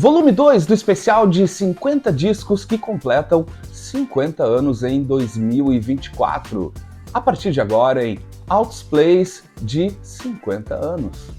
Volume 2 do especial de 50 discos que completam 50 anos em 2024. A partir de agora em Altos Plays de 50 anos.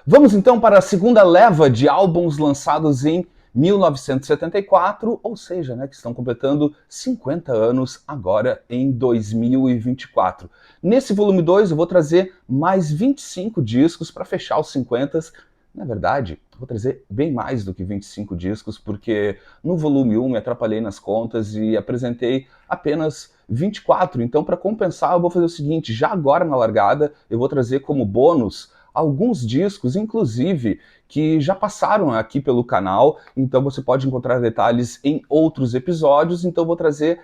Vamos então para a segunda leva de álbuns lançados em 1974, ou seja, que estão completando 50 anos agora em 2024. Nesse volume 2 eu vou trazer mais 25 discos para fechar os 50. Na verdade, vou trazer bem mais do que 25 discos, porque no volume 1 me atrapalhei nas contas e apresentei apenas 24. Então, para compensar, eu vou fazer o seguinte, já agora na largada, eu vou trazer como bônus alguns discos, inclusive, que já passaram aqui pelo canal, então você pode encontrar detalhes em outros episódios, então eu vou trazer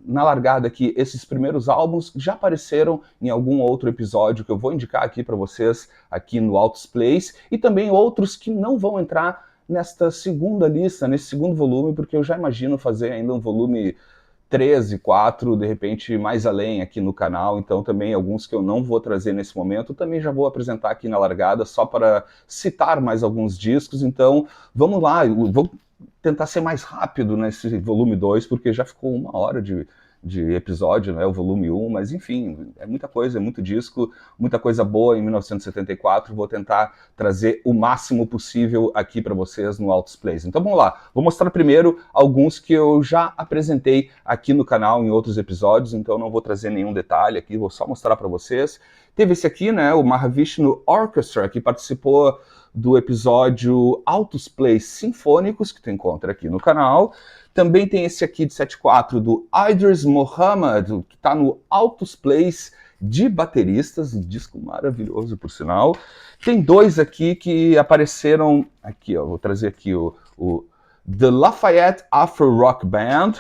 na largada aqui esses primeiros álbuns que já apareceram em algum outro episódio que eu vou indicar aqui para vocês aqui no Altos Plays, e também outros que não vão entrar nesta segunda lista, nesse segundo volume, porque eu já imagino fazer ainda um volume 13, 4, de repente mais além aqui no canal, então também alguns que eu não vou trazer nesse momento, também já vou apresentar aqui na largada, só para citar mais alguns discos, então vamos lá, eu vou tentar ser mais rápido nesse volume 2, porque já ficou 1 hora de episódio, o volume 1, mas enfim, é muita coisa, é muito disco, muita coisa boa em 1974, vou tentar trazer o máximo possível aqui para vocês no Altos Plays. Então vamos lá, vou mostrar primeiro alguns que eu já apresentei aqui no canal em outros episódios, então não vou trazer nenhum detalhe aqui, vou só mostrar para vocês. Teve esse aqui, o Mahavishnu Orchestra, que participou do episódio Altos Plays Sinfônicos, que tu encontra aqui no canal. Também tem esse aqui de 7/4 do Idris Muhammad, que está no Altos Plays de bateristas, um disco maravilhoso, por sinal. Tem dois aqui que apareceram, aqui, vou trazer aqui o The Lafayette Afro Rock Band,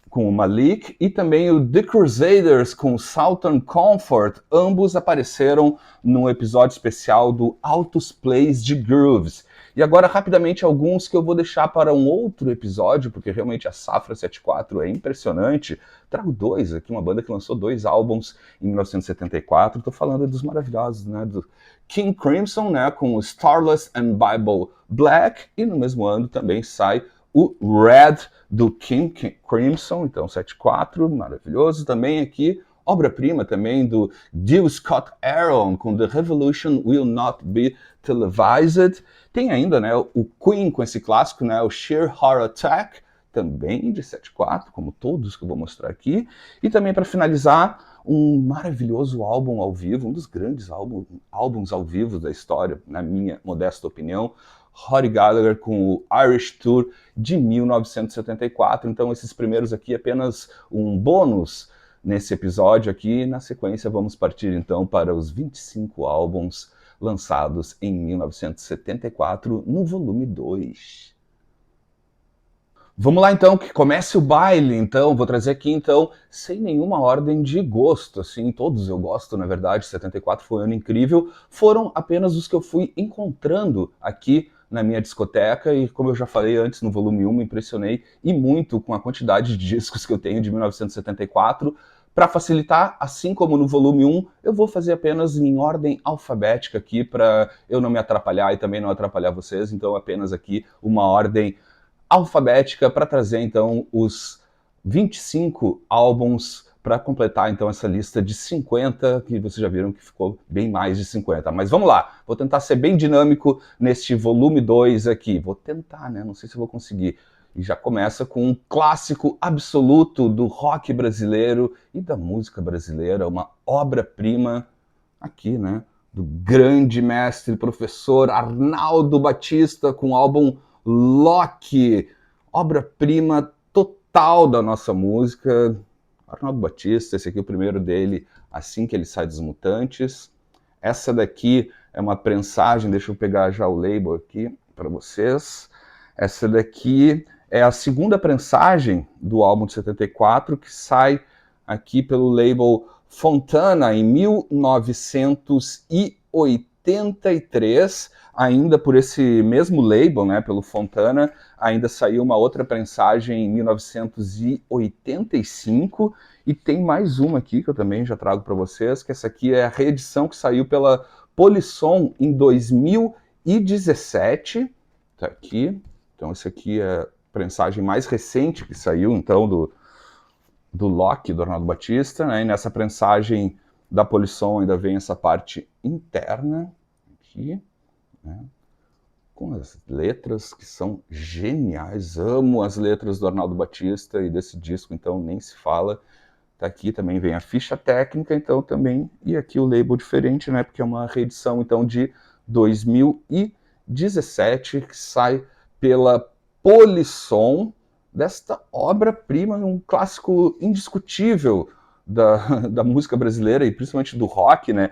com o Malik, e também o The Crusaders com o Southern Comfort, ambos apareceram num episódio especial do Altos Plays de Grooves. E agora, rapidamente, alguns que eu vou deixar para um outro episódio, porque realmente a Safra 74 é impressionante. Trago dois aqui, uma banda que lançou 2 álbuns em 1974, estou falando dos maravilhosos, do King Crimson, com o Starless and Bible Black, e no mesmo ano também sai o Red do King Crimson, então 7/4, maravilhoso. Também aqui, obra-prima também do Gil Scott-Heron, com The Revolution Will Not Be Televised. Tem ainda o Queen com esse clássico, o Sheer Heart Attack, também de 7/4, como todos que eu vou mostrar aqui. E também, para finalizar, um maravilhoso álbum ao vivo, um dos grandes álbuns ao vivo da história, na minha modesta opinião, Rory Gallagher com o Irish Tour de 1974. Então esses primeiros aqui apenas um bônus nesse episódio aqui. Na sequência vamos partir então para os 25 álbuns lançados em 1974 no volume 2. Vamos lá então, que comece o baile, então, vou trazer aqui então, sem nenhuma ordem de gosto, assim, todos eu gosto, na verdade, 74 foi um ano incrível, foram apenas os que eu fui encontrando aqui na minha discoteca, e como eu já falei antes, no volume 1, me impressionei e muito com a quantidade de discos que eu tenho de 1974, para facilitar, assim como no volume 1, eu vou fazer apenas em ordem alfabética aqui, para eu não me atrapalhar e também não atrapalhar vocês, então apenas aqui uma ordem alfabética para trazer então os 25 álbuns para completar então essa lista de 50, que vocês já viram que ficou bem mais de 50. Mas vamos lá, vou tentar ser bem dinâmico neste volume 2 aqui. Vou tentar, não sei se eu vou conseguir. E já começa com um clássico absoluto do rock brasileiro e da música brasileira, uma obra-prima aqui, do grande mestre, professor Arnaldo Batista, com o álbum Loki, obra-prima total da nossa música. Arnaldo Batista, esse aqui é o primeiro dele, assim que ele sai dos Mutantes. Essa daqui é uma prensagem, deixa eu pegar já o label aqui para vocês. Essa daqui é a segunda prensagem do álbum de 74, que sai aqui pelo label Fontana em 1980. 83, ainda por esse mesmo label, né, pelo Fontana, ainda saiu uma outra prensagem em 1985, e tem mais uma aqui que eu também já trago para vocês, que essa aqui é a reedição que saiu pela Polisson em 2017, tá aqui. Então esse aqui é a prensagem mais recente que saiu, então, do Loki, do Arnaldo Batista, né? E nessa prensagem da Polisson ainda vem essa parte interna, aqui, né? Com as letras que são geniais. Amo as letras do Arnaldo Batista e desse disco, então nem se fala. Tá aqui também vem a ficha técnica, então também, e aqui o label diferente, né? Porque é uma reedição, então, de 2017, que sai pela Polisson, desta obra-prima, um clássico indiscutível da música brasileira e principalmente do rock, né?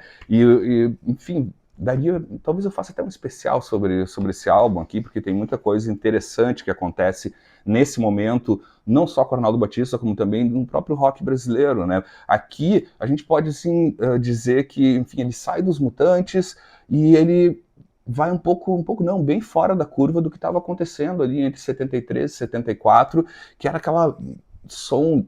Enfim, talvez eu faça até um especial sobre esse álbum aqui, porque tem muita coisa interessante que acontece nesse momento, não só com o Arnaldo Batista, como também no próprio rock brasileiro, né? Aqui a gente pode assim dizer que, enfim, ele sai dos Mutantes e ele vai um pouco não, bem fora da curva do que estava acontecendo ali entre 73 e 74, que era aquela som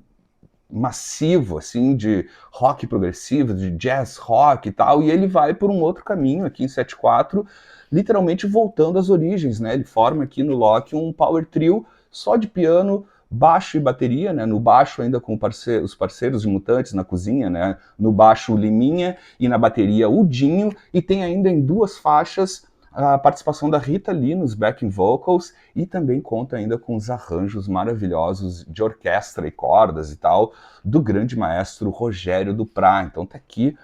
massivo, assim, de rock progressivo, de jazz rock e tal, e ele vai por um outro caminho aqui em 74, literalmente voltando às origens, né? Ele forma aqui no Loki um power trio só de piano, baixo e bateria, né? No baixo ainda com os parceiros de Mutantes na cozinha, né? No baixo o Liminha e na bateria o Dinho, e tem ainda em duas faixas a participação da Rita Lee nos backing vocals, e também conta ainda com os arranjos maravilhosos de orquestra e cordas e tal, do grande maestro Rogério Duprat. Então tá aqui,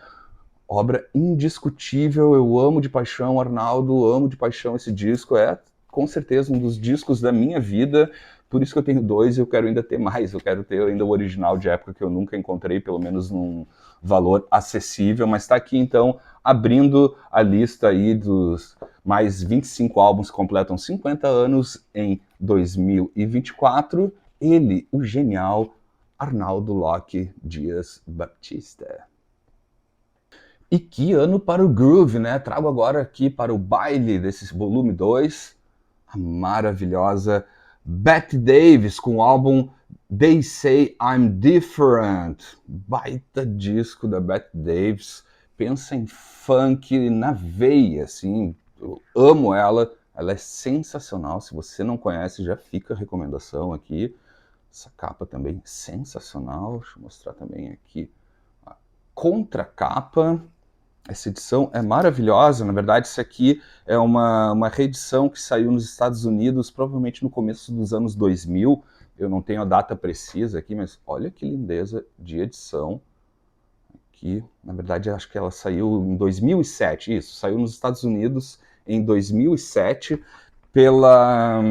obra indiscutível, eu amo de paixão Arnaldo, amo de paixão esse disco, é com certeza um dos discos da minha vida, por isso que eu tenho dois e eu quero ainda ter mais, eu quero ter ainda o original de época que eu nunca encontrei, pelo menos num valor acessível, mas está aqui então abrindo a lista aí dos mais 25 álbuns que completam 50 anos em 2024, ele, o genial Arnaldo Loki Dias Baptista. E que ano para o groove, né? Trago agora aqui para o baile desse volume 2, a maravilhosa Bette Davis com o álbum They Say I'm Different. Baita disco da Bette Davis. Pensa em funk na veia, assim. Eu amo ela. Ela é sensacional. Se você não conhece, já fica a recomendação aqui. Essa capa também sensacional. Deixa eu mostrar também aqui a contracapa. Essa edição é maravilhosa, na verdade isso aqui é uma reedição que saiu nos Estados Unidos, provavelmente no começo dos anos 2000, eu não tenho a data precisa aqui, mas olha que lindeza de edição, aqui, na verdade acho que ela saiu em 2007, isso, saiu nos Estados Unidos em 2007 pela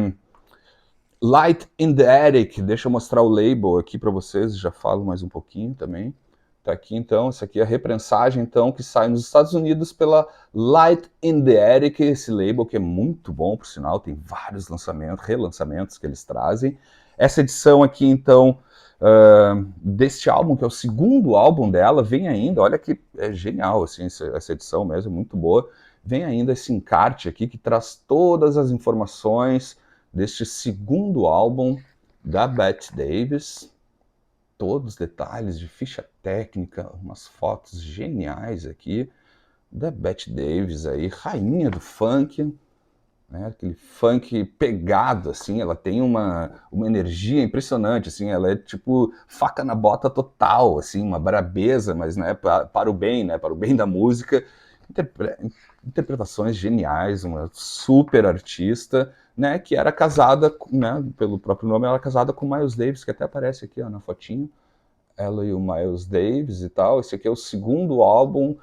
Light in the Attic. Deixa eu mostrar o label aqui para vocês, já falo mais um pouquinho também. Tá aqui então, essa aqui é a reprensagem então que sai nos Estados Unidos pela Light in the Attic, esse label que é muito bom, por sinal, tem vários relançamentos que eles trazem. Essa edição aqui então deste álbum, que é o segundo álbum dela, vem ainda, olha que é genial assim, essa edição mesmo, é muito boa. Vem ainda esse encarte aqui que traz todas as informações deste segundo álbum da Bette Davis, todos os detalhes de ficha técnica, umas fotos geniais aqui da Bette Davis aí, rainha do funk, né? Aquele funk pegado, assim, ela tem uma energia impressionante, assim, ela é tipo faca na bota total, assim, uma brabeza, mas né, para o bem, né, para o bem da música, interpretações geniais, uma super artista, né, que era casada, né, pelo próprio nome, ela era casada com Miles Davis, que até aparece aqui ó, na fotinho, ela e o Miles Davis e tal. Esse aqui é o segundo álbum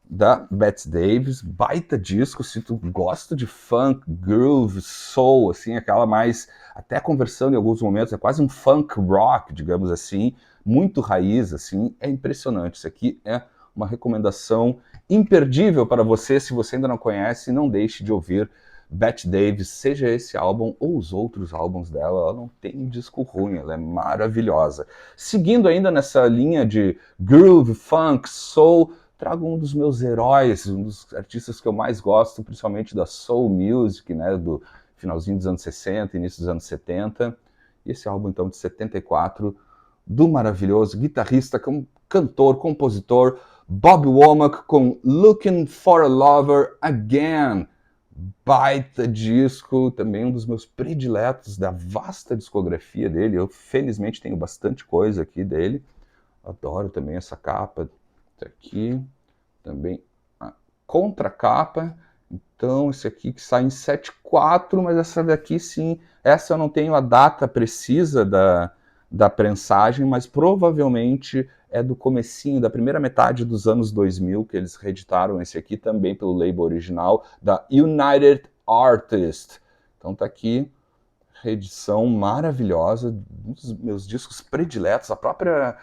da Bette Davis, baita disco, se tu gosta de funk, groove, soul, assim, aquela mais, até conversando em alguns momentos, é quase um funk rock, digamos assim, muito raiz, assim, é impressionante. Isso aqui é uma recomendação imperdível para você, se você ainda não conhece, não deixe de ouvir Bette Davis, seja esse álbum ou os outros álbuns dela, ela não tem disco ruim, ela é maravilhosa. Seguindo ainda nessa linha de groove, funk, soul, trago um dos meus heróis, um dos artistas que eu mais gosto, principalmente da soul music, né, do finalzinho dos anos 60, início dos anos 70. E esse álbum, então, de 74, do maravilhoso guitarrista, cantor, compositor, Bob Womack, com Looking for a Lover Again. Baita disco, também um dos meus prediletos da vasta discografia dele. Eu, felizmente, tenho bastante coisa aqui dele. Adoro também essa capa. Tá aqui, também a contracapa. Então, esse aqui que sai em 7/4, mas essa daqui sim, essa eu não tenho a data precisa da prensagem, mas provavelmente é do comecinho, da primeira metade dos anos 2000, que eles reeditaram esse aqui também pelo label original da United Artists. Então tá aqui, reedição maravilhosa, um dos meus discos prediletos, a própria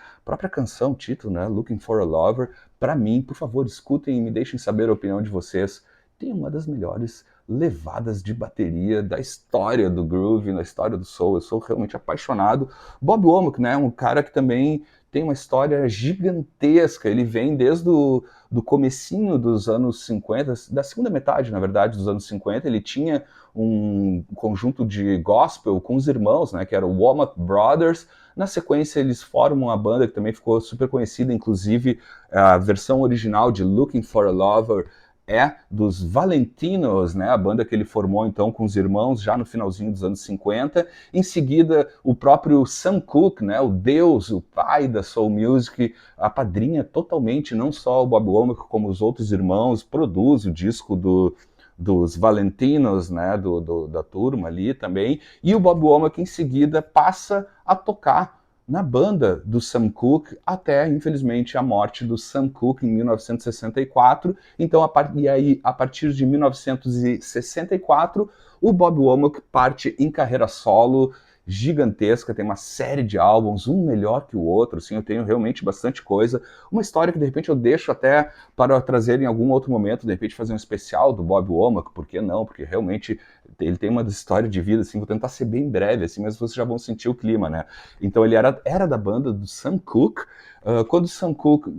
canção, título, né, Looking for a Lover. Para mim, por favor, escutem e me deixem saber a opinião de vocês. Tem uma das melhores levadas de bateria da história do groove, da história do soul. Eu sou realmente apaixonado. Bob Womack, né, um cara que também tem uma história gigantesca. Ele vem desde do comecinho dos anos 50, da segunda metade, na verdade, dos anos 50. Ele tinha um conjunto de gospel com os irmãos, né, que era o Womack Brothers. Na sequência, eles formam uma banda que também ficou super conhecida, inclusive a versão original de Looking for a Lover é dos Valentinos, né, a banda que ele formou então com os irmãos já no finalzinho dos anos 50. Em seguida, o próprio Sam Cooke, né, o deus, o pai da soul music, apadrinha totalmente não só o Bob Womack como os outros irmãos, produz o disco dos Valentinos, né, da turma ali também, e o Bob Womack em seguida passa a tocar na banda do Sam Cooke até, infelizmente, a morte do Sam Cooke em 1964. Então, a partir de 1964, o Bob Womack parte em carreira solo gigantesca, tem uma série de álbuns, um melhor que o outro, assim, eu tenho realmente bastante coisa. Uma história que, de repente, eu deixo até para trazer em algum outro momento, de repente, fazer um especial do Bob Womack, por que não? Porque realmente ele tem uma história de vida, assim, vou tentar ser bem breve, assim, mas vocês já vão sentir o clima, né? Então ele era da banda do Sam Cooke. Quando o Sam Cooke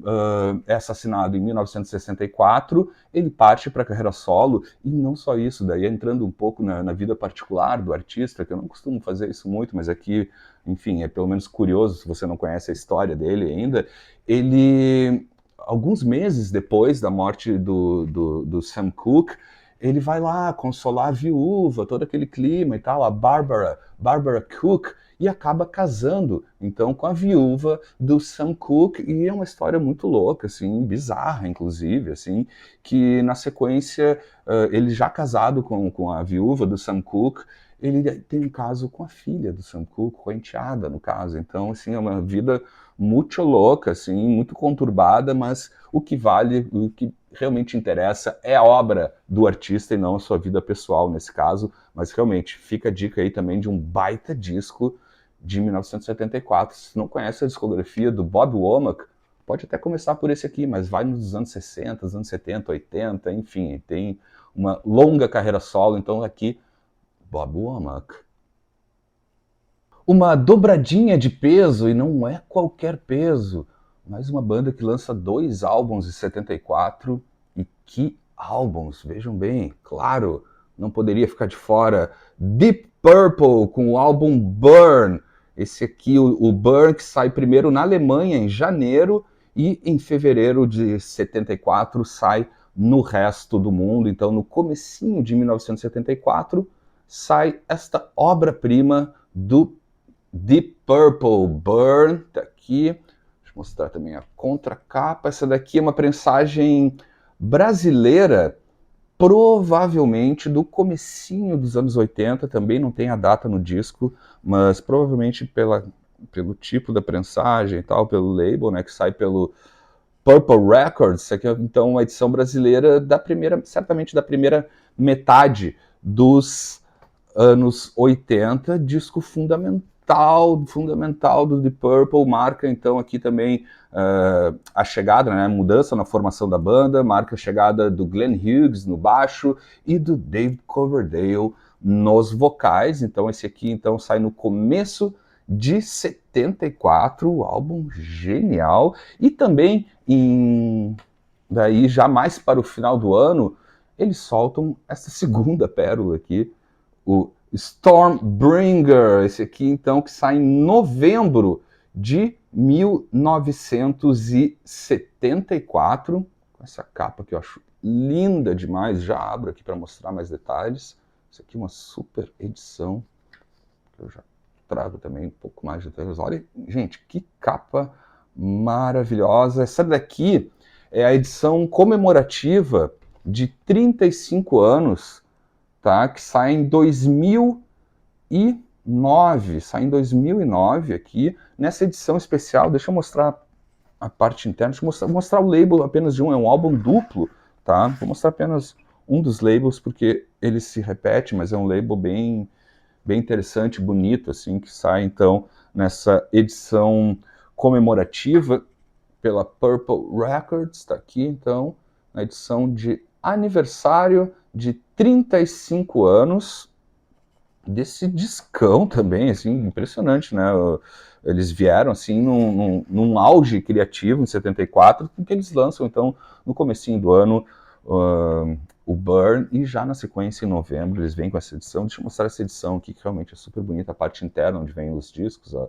é assassinado em 1964, ele parte para a carreira solo, e não só isso, daí entrando um pouco na vida particular do artista, que eu não costumo fazer isso muito, mas aqui, enfim, é pelo menos curioso, se você não conhece a história dele ainda, ele, alguns meses depois da morte do Sam Cooke, ele vai lá consolar a viúva, todo aquele clima e tal, a Barbara Cooke, e acaba casando, então, com a viúva do Sam Cooke, e é uma história muito louca, assim, bizarra, inclusive, assim, que na sequência, ele já casado com a viúva do Sam Cooke, ele tem um caso com a filha do Sam Cooke, com a enteada, no caso, então, assim, é uma vida muito louca, assim, muito conturbada, mas o que vale, o que realmente interessa é a obra do artista e não a sua vida pessoal nesse caso, mas realmente fica a dica aí também de um baita disco de 1974. Se não conhece a discografia do Bob Womack, pode até começar por esse aqui, mas vai nos anos 60, anos 70, 80, enfim, tem uma longa carreira solo, então aqui, Bob Womack. Uma dobradinha de peso, e não é qualquer peso, mas uma banda que lança 2 álbuns em 74, e que álbuns, vejam bem, claro, não poderia ficar de fora. Deep Purple com o álbum Burn, esse aqui, o Burn, que sai primeiro na Alemanha em janeiro, e em fevereiro de 74 sai no resto do mundo. Então, no comecinho de 1974, sai esta obra-prima do Deep Purple, Burn, tá aqui. Deixa eu mostrar também a contracapa. Essa daqui é uma prensagem brasileira, provavelmente do comecinho dos anos 80, também não tem a data no disco, mas provavelmente pelo tipo da prensagem e tal, pelo label, né, que sai pelo Purple Records. Isso aqui é então uma edição brasileira certamente da primeira metade dos anos 80, disco fundamental do Deep Purple, marca então aqui também a chegada, né, a mudança na formação da banda, marca a chegada do Glenn Hughes no baixo e do David Coverdale nos vocais. Então esse aqui então sai no começo de 74, álbum genial, e também em Daí, já mais para o final do ano, eles soltam essa segunda pérola aqui, o Stormbringer, esse aqui então que sai em novembro de 1974, com essa capa que eu acho linda demais, já abro aqui para mostrar mais detalhes. Isso aqui é uma super edição, que eu já trago também um pouco mais de detalhes. Olha, gente, que capa maravilhosa. Essa daqui é a edição comemorativa de 35 anos, tá? Que sai em 2009, sai em 2009 aqui, nessa edição especial. Deixa eu mostrar a parte interna, deixa eu mostrar o label apenas de um, é um álbum duplo, tá? Vou mostrar apenas um dos labels, porque ele se repete, mas é um label bem interessante, bonito, assim, que sai, então, nessa edição comemorativa pela Purple Records, tá aqui, então, na edição de aniversário de 35 anos desse discão também, assim, impressionante, né? Eles vieram, assim, num auge criativo em 74, que eles lançam, então, no comecinho do ano, o Burn, e já na sequência, em novembro, eles vêm com essa edição. Deixa eu mostrar essa edição aqui, que realmente é super bonita, a parte interna, onde vem os discos, ó,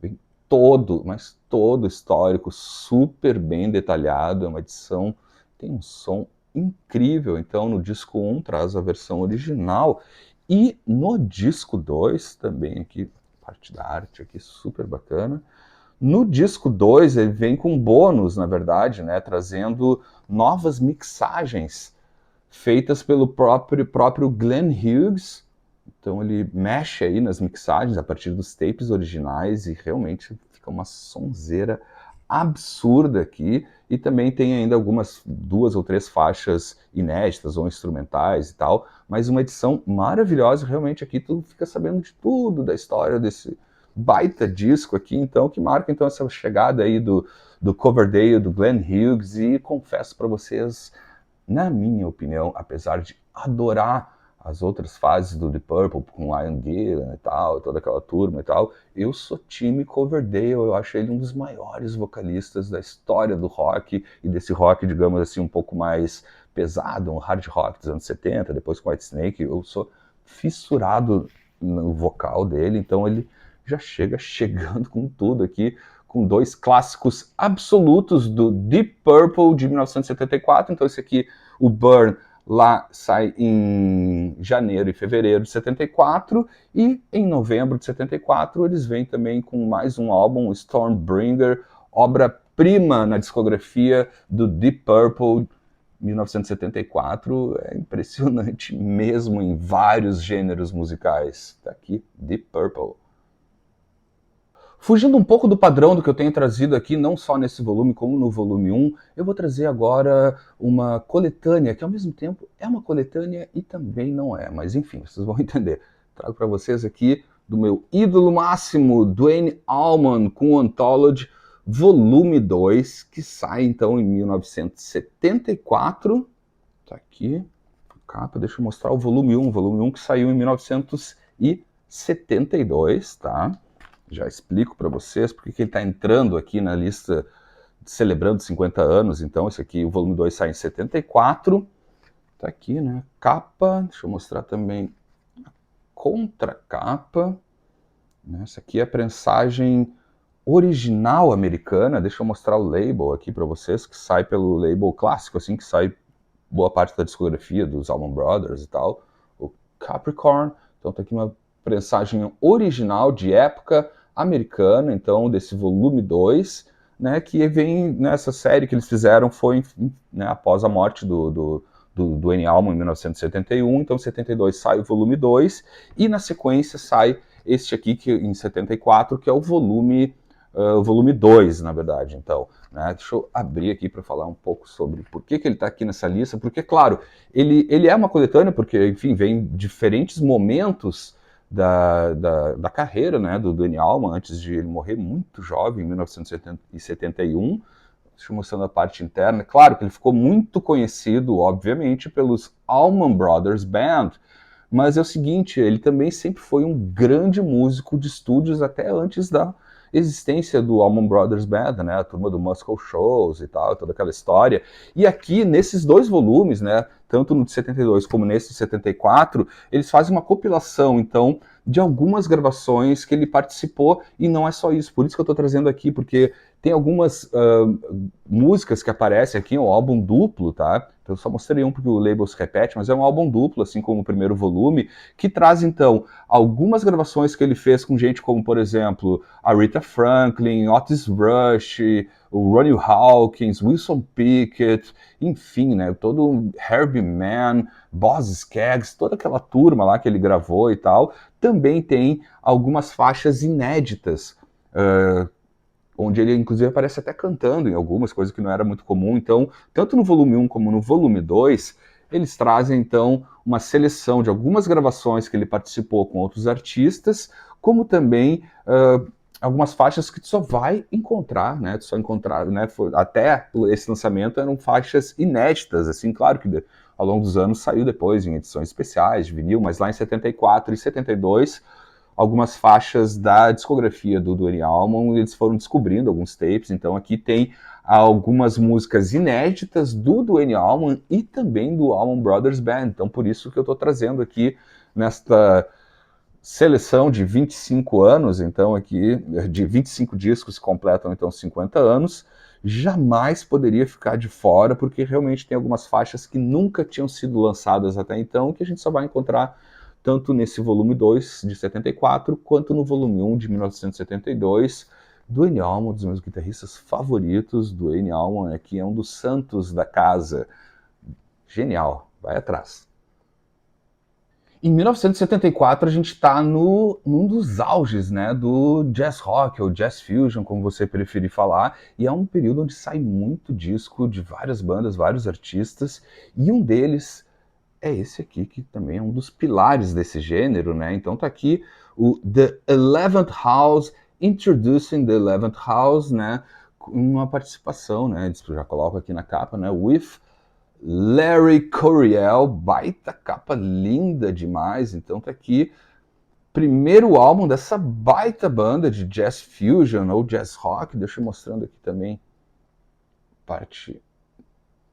vem todo, mas todo histórico, super bem detalhado, é uma edição, tem um som incrível. Então, no disco 1 traz a versão original, e no disco 2 também aqui, parte da arte aqui, super bacana. No disco 2 ele vem com bônus, na verdade, né, trazendo novas mixagens feitas pelo próprio Glenn Hughes. Então ele mexe aí nas mixagens a partir dos tapes originais e realmente fica uma sonzeira absurda aqui. E também tem ainda algumas 2 ou 3 faixas inéditas ou instrumentais e tal, mas uma edição maravilhosa. Realmente aqui tu fica sabendo de tudo da história desse baita disco aqui, então, que marca então essa chegada aí do Coverdale, do Glenn Hughes. E confesso para vocês, na minha opinião, apesar de adorar as outras fases do Deep Purple, com Ian Gillan e tal, toda aquela turma e tal, eu sou time Coverdale. Eu acho ele um dos maiores vocalistas da história do rock, e desse rock, digamos assim, um pouco mais pesado, um hard rock dos anos 70, depois com Whitesnake. Eu sou fissurado no vocal dele, então ele já chegando com tudo aqui, com 2 clássicos absolutos do Deep Purple de 1974. Então esse aqui, o Burn, lá sai em janeiro e fevereiro de 74, e em novembro de 74 eles vêm também com mais um álbum, Stormbringer, obra-prima na discografia do Deep Purple. 1974 é impressionante mesmo em vários gêneros musicais. Tá aqui, Deep Purple. Fugindo um pouco do padrão do que eu tenho trazido aqui, não só nesse volume, como no volume 1, eu vou trazer agora uma coletânea, que ao mesmo tempo é uma coletânea e também não é, mas enfim, vocês vão entender. Trago para vocês aqui do meu ídolo máximo, Duane Allman, com o Anthology, volume 2, que sai então em 1974. Tá aqui, capa, deixa eu mostrar o volume 1 que saiu em 1972, tá? Já explico para vocês porque que ele está entrando aqui na lista celebrando 50 anos. Então, esse aqui, o volume 2 sai em 74. Tá aqui, né? Capa. Deixa eu mostrar também a contracapa. Essa aqui é a prensagem original americana. Deixa eu mostrar o label aqui para vocês, que sai pelo label clássico, assim, que sai boa parte da discografia dos Allman Brothers e tal. O Capricorn. Então tá aqui uma prensagem original de época americana, então, desse volume 2, né, que vem nessa série que eles fizeram, foi, né, após a morte do Duane Allman em 1971, então em 72 sai o volume 2, e na sequência sai este aqui, que, em 74, que é o volume 2, na verdade. Então, né, deixa eu abrir aqui para falar um pouco sobre por que ele está aqui nessa lista, porque, claro, ele é uma coletânea, porque, enfim, vem diferentes momentos da carreira, né, do Duane Allman, antes de ele morrer muito jovem, em 1971. Deixa eu mostrar a parte interna. Claro que ele ficou muito conhecido, obviamente, pelos Allman Brothers Band, mas é o seguinte, ele também sempre foi um grande músico de estúdios, até antes da existência do Allman Brothers Band, né, a turma do Muscle Shoals e tal, toda aquela história. E aqui, nesses dois volumes, né, tanto no de 72 como nesse de 74, eles fazem uma compilação, então, de algumas gravações que ele participou, e não é só isso, por isso que eu estou trazendo aqui, porque tem algumas músicas que aparecem aqui, um álbum duplo, tá? Então eu só mostrei um porque o label se repete, mas é um álbum duplo, assim como o primeiro volume, que traz, então, algumas gravações que ele fez com gente como, por exemplo, a Rita Franklin, Otis Rush, o Ronnie Hawkins, Wilson Pickett, enfim, né? Todo o Herbie Mann, Boz Scaggs, toda aquela turma lá que ele gravou e tal. Também tem algumas faixas inéditas, onde ele inclusive aparece até cantando em algumas coisas que não era muito comum. Então, tanto no volume 1 como no volume 2, eles trazem então uma seleção de algumas gravações que ele participou com outros artistas, como também algumas faixas que tu só vai encontrar, né? Tu só encontrar, né? Até esse lançamento eram faixas inéditas, assim, claro que ao longo dos anos saiu depois em edições especiais de vinil, mas lá em 74 e 72 algumas faixas da discografia do Duane Allman, eles foram descobrindo alguns tapes, então aqui tem algumas músicas inéditas do Duane Allman e também do Allman Brothers Band, então por isso que eu estou trazendo aqui nesta seleção de 25 anos, então aqui, de 25 discos completam então 50 anos, jamais poderia ficar de fora, porque realmente tem algumas faixas que nunca tinham sido lançadas até então, que a gente só vai encontrar tanto nesse volume 2 de 74, quanto no volume 1 de 1972, Duane Allman, um dos meus guitarristas favoritos. Duane Allman aqui é um dos santos da casa. Genial, vai atrás. Em 1974 a gente está num dos auges, né, do jazz rock, ou jazz fusion, como você preferir falar, e é um período onde sai muito disco de várias bandas, vários artistas, e um deles é esse aqui, que também é um dos pilares desse gênero, né? Então tá aqui o The 11th House, Introducing the 11th House, né? Com uma participação, né? Eu já coloco aqui na capa, né? With Larry Coryell, baita capa linda demais. Então tá aqui, primeiro álbum dessa baita banda de jazz fusion ou jazz rock. Deixa eu mostrando aqui também parte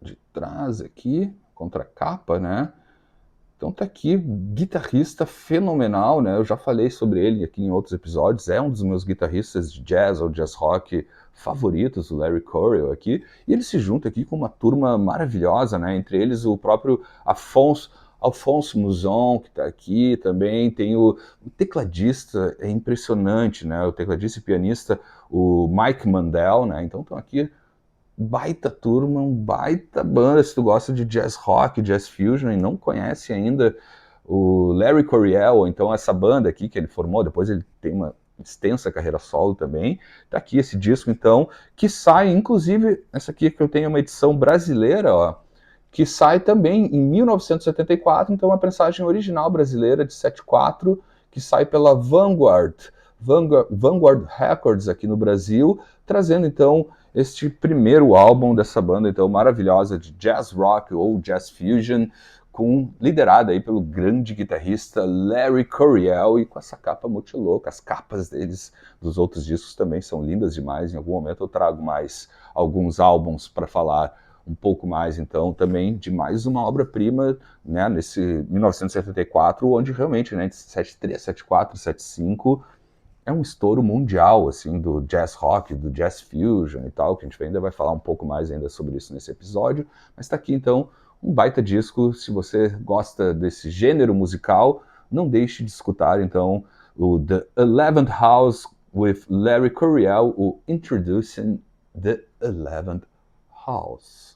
de trás aqui, contracapa, né? Então tá aqui, guitarrista fenomenal, né? Eu já falei sobre ele aqui em outros episódios. É um dos meus guitarristas de jazz ou jazz rock favoritos, o Larry Coryell aqui. E ele se junta aqui com uma turma maravilhosa, né? Entre eles o próprio Alphonse Mouzon, que está aqui também. Tem o tecladista, é impressionante, né? O tecladista e pianista, o Mike Mandel, né? Então estão aqui baita turma, um baita banda. Se tu gosta de jazz rock, jazz fusion e não conhece ainda o Larry Coryell, ou então essa banda aqui que ele formou, depois ele tem uma extensa carreira solo também, tá aqui esse disco então, que sai, inclusive, essa aqui que eu tenho uma edição brasileira, ó, que sai também em 1974, então uma prensagem original brasileira de 74, que sai pela Vanguard Records aqui no Brasil, trazendo então este primeiro álbum dessa banda então maravilhosa de jazz rock ou jazz fusion, liderada aí pelo grande guitarrista Larry Coryell, e com essa capa muito louca. As capas deles, dos outros discos, também são lindas demais. Em algum momento eu trago mais alguns álbuns para falar um pouco mais, então, também de mais uma obra-prima, né, nesse 1974, onde realmente, né, de 73, 74, 75, é um estouro mundial, assim, do jazz rock, do jazz fusion e tal, que a gente ainda vai falar um pouco mais ainda sobre isso nesse episódio, mas tá aqui, então, um baita disco. Se você gosta desse gênero musical, não deixe de escutar, então, o The 11th House with Larry Coryell, o Introducing the 11th House.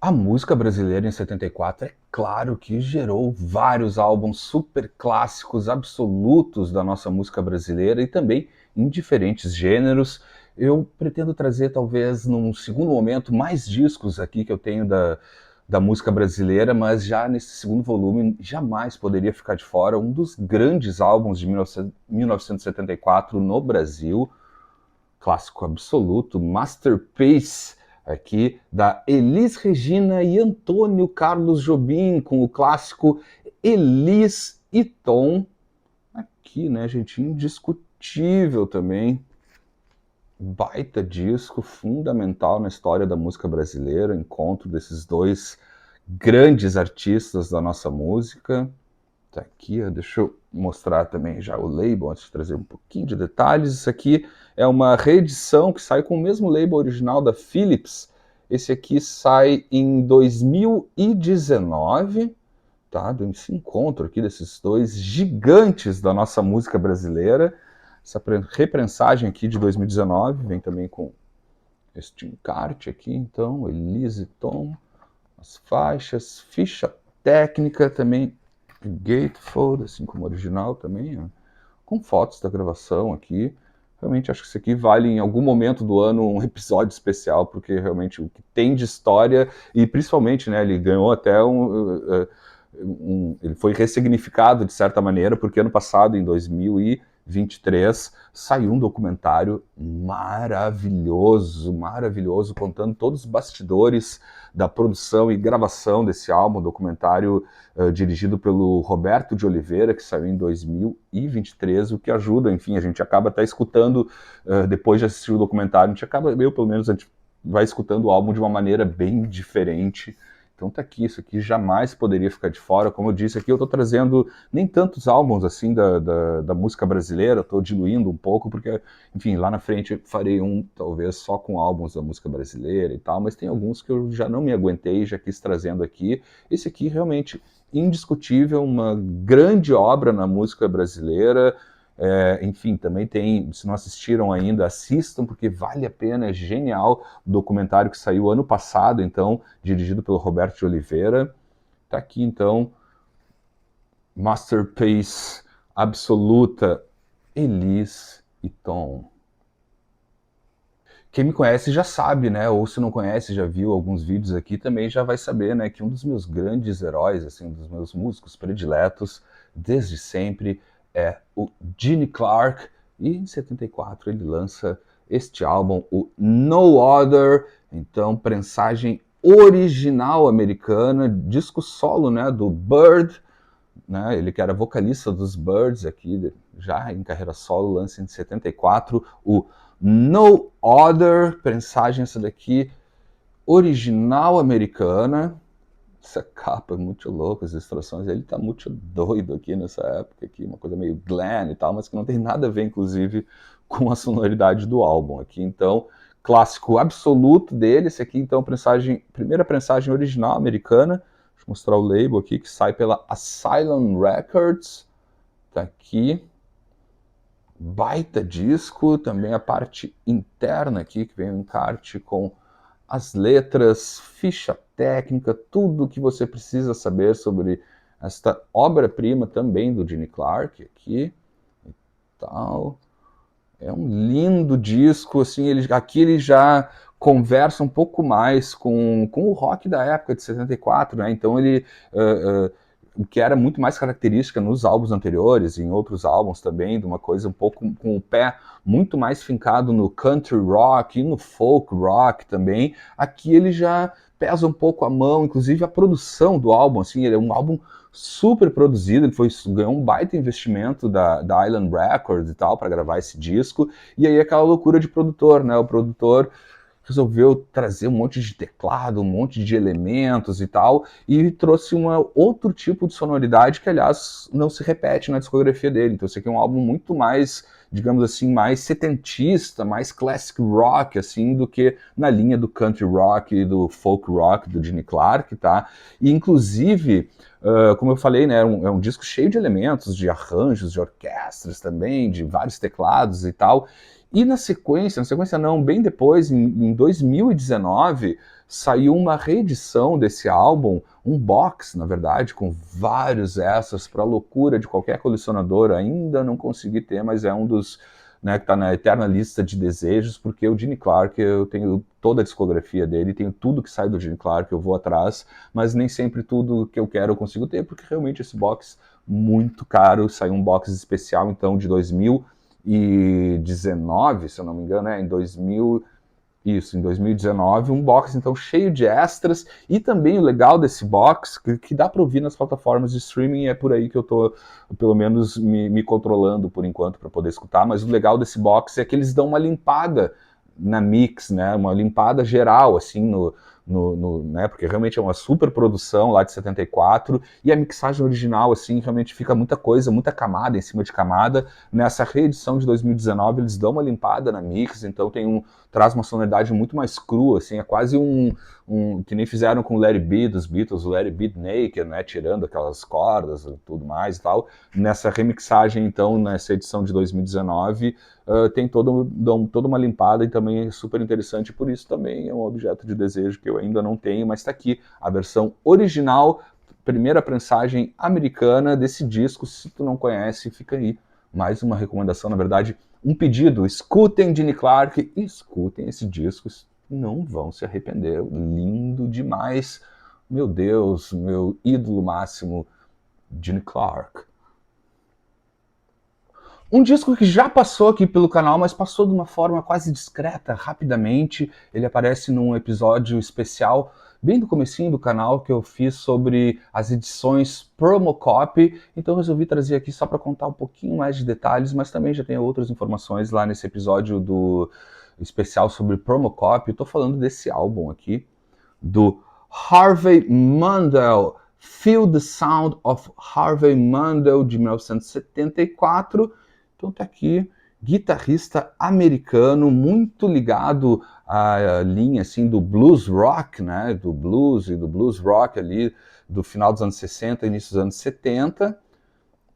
A música brasileira em 74, é claro que gerou vários álbuns super clássicos, absolutos da nossa música brasileira e também em diferentes gêneros. Eu pretendo trazer, talvez, num segundo momento, mais discos aqui que eu tenho da música brasileira, mas já nesse segundo volume jamais poderia ficar de fora um dos grandes álbuns de 1974 no Brasil, clássico absoluto, Masterpiece, aqui da Elis Regina e Antônio Carlos Jobim, com o clássico Elis e Tom, aqui, né, gente, indiscutível também, baita disco, fundamental na história da música brasileira, encontro desses dois grandes artistas da nossa música. Tá aqui, ó, deixa eu mostrar também já o label, antes de trazer um pouquinho de detalhes. Isso aqui é uma reedição que sai com o mesmo label original da Philips. Esse aqui sai em 2019, tá? Esse encontro aqui desses dois gigantes da nossa música brasileira. Essa reprensagem aqui de 2019 vem também com este encarte aqui, então, Elise Tom, as faixas, ficha técnica também, gatefold, assim como o original também, ó, com fotos da gravação aqui. Realmente acho que isso aqui vale em algum momento do ano um episódio especial, porque realmente o que tem de história, e principalmente, né, ele ganhou até ele foi ressignificado de certa maneira, porque ano passado, em 2023, saiu um documentário maravilhoso, maravilhoso, contando todos os bastidores da produção e gravação desse álbum, documentário dirigido pelo Roberto de Oliveira, que saiu em 2023, o que ajuda, enfim, a gente acaba até escutando, depois de assistir o documentário, a gente acaba, eu pelo menos, a gente vai escutando o álbum de uma maneira bem diferente. Então tá aqui, isso aqui jamais poderia ficar de fora. Como eu disse aqui, eu tô trazendo nem tantos álbuns assim da música brasileira, eu tô diluindo um pouco, porque, enfim, lá na frente farei um, talvez, só com álbuns da música brasileira e tal, mas tem alguns que eu já não me aguentei, já quis trazendo aqui. Esse aqui, realmente, indiscutível, uma grande obra na música brasileira. Enfim, também tem, se não assistiram ainda, assistam, porque vale a pena, é genial, o documentário que saiu ano passado, então, dirigido pelo Roberto de Oliveira. Tá aqui, então, masterpiece absoluta, Elis e Tom. Quem me conhece já sabe, né? Ou se não conhece, já viu alguns vídeos aqui, também já vai saber, né? Que um dos meus grandes heróis, assim, um dos meus músicos prediletos, desde sempre, é o Gene Clark. E em 74 ele lança este álbum, o No Other. Então, prensagem original americana, disco solo, né? Do Bird, né? Ele que era vocalista dos Byrds aqui, já em carreira solo, lança em 74 o No Other, prensagem essa daqui, original americana. Essa capa é muito louca, as ilustrações, ele tá muito doido aqui nessa época, aqui, uma coisa meio glam e tal, mas que não tem nada a ver, inclusive, com a sonoridade do álbum aqui. Então, clássico absoluto dele, esse aqui, então, primeira prensagem original americana. Deixa eu mostrar o label aqui, que sai pela Asylum Records, tá aqui. Baita disco, também a parte interna aqui, que vem o encarte com as letras, ficha técnica, tudo que você precisa saber sobre esta obra-prima também do Gene Clark aqui e tal. É um lindo disco, assim, aqui ele já conversa um pouco mais com o rock da época de 74, né? Então ele o que era muito mais característica nos álbuns anteriores, e em outros álbuns também, de uma coisa um pouco com o pé muito mais fincado no country rock e no folk rock também. Aqui ele já pesa um pouco a mão, inclusive a produção do álbum, assim, ele é um álbum super produzido, ele ganhou um baita investimento da Island Records e tal para gravar esse disco, e aí aquela loucura de produtor, né? O produtor resolveu trazer um monte de teclado, um monte de elementos e tal, e trouxe outro tipo de sonoridade que, aliás, não se repete na discografia dele. Então, esse aqui é um álbum muito mais, digamos assim, mais setentista, mais classic rock, assim, do que na linha do country rock e do folk rock do Gene Clark, tá? E, inclusive, como eu falei, né, é um disco cheio de elementos, de arranjos, de orquestras também, de vários teclados e tal. E na sequência não, bem depois, em 2019, saiu uma reedição desse álbum, um box, na verdade, com vários extras para loucura de qualquer colecionador. Ainda não consegui ter, mas é um dos, né, que está na eterna lista de desejos, porque o Gene Clark, eu tenho toda a discografia dele, tenho tudo que sai do Gene Clark, eu vou atrás, mas nem sempre tudo que eu quero eu consigo ter, porque realmente esse box muito caro, saiu um box especial, então, de 2019, se eu não me engano, em 2000, Isso, em 2019, um box então cheio de extras, e também o legal desse box, que dá para ouvir nas plataformas de streaming, é por aí que eu tô, pelo menos, me controlando por enquanto para poder escutar, mas o legal desse box é que eles dão uma limpada na mix, né, uma limpada geral, assim, né, porque realmente é uma super produção lá de 74, e a mixagem original, assim, realmente fica muita coisa, muita camada em cima de camada. Nessa reedição de 2019, eles dão uma limpada na mix, então traz uma sonoridade muito mais crua, assim, é quase que nem fizeram com o Let It Be dos Beatles, o Let It Be Naked, né, tirando aquelas cordas e tudo mais e tal. Nessa remixagem, então, nessa edição de 2019, tem toda uma limpada, e também é super interessante, por isso também é um objeto de desejo que eu ainda não tenho, mas está aqui a versão original, primeira prensagem americana desse disco. Se tu não conhece, fica aí mais uma recomendação, na verdade, um pedido: escutem Gene Clark, escutem esse disco, não vão se arrepender, lindo demais, meu Deus, meu ídolo máximo, Gene Clark. Um disco que já passou aqui pelo canal, mas passou de uma forma quase discreta, rapidamente. Ele aparece num episódio especial, bem do comecinho do canal, que eu fiz sobre as edições Promocopy. Então eu resolvi trazer aqui só para contar um pouquinho mais de detalhes, mas também já tem outras informações lá nesse episódio do especial sobre Promocopy. Eu tô falando desse álbum aqui, do Harvey Mandel, Feel the Sound of Harvey Mandel, de 1974. Então tá aqui, guitarrista americano, muito ligado à linha assim do blues rock, né, do blues e do blues rock ali do final dos anos 60, início dos anos 70.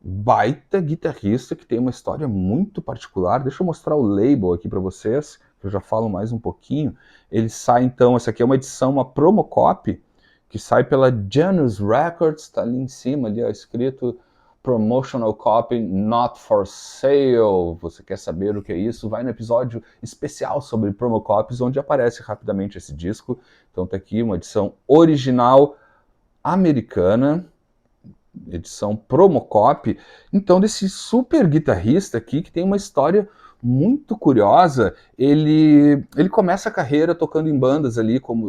Baita guitarrista que tem uma história muito particular. Deixa eu mostrar o label aqui para vocês, que eu já falo mais um pouquinho. Ele sai então, essa aqui é uma edição, uma promocopy, que sai pela Janus Records, tá ali em cima, ali ó, escrito Promotional Copy Not for Sale. Você quer saber o que é isso? Vai no episódio especial sobre promocopies, onde aparece rapidamente esse disco. Então tá aqui uma edição original americana, edição Promocopy, então desse super guitarrista aqui, que tem uma história muito curiosa. Ele começa a carreira tocando em bandas ali, como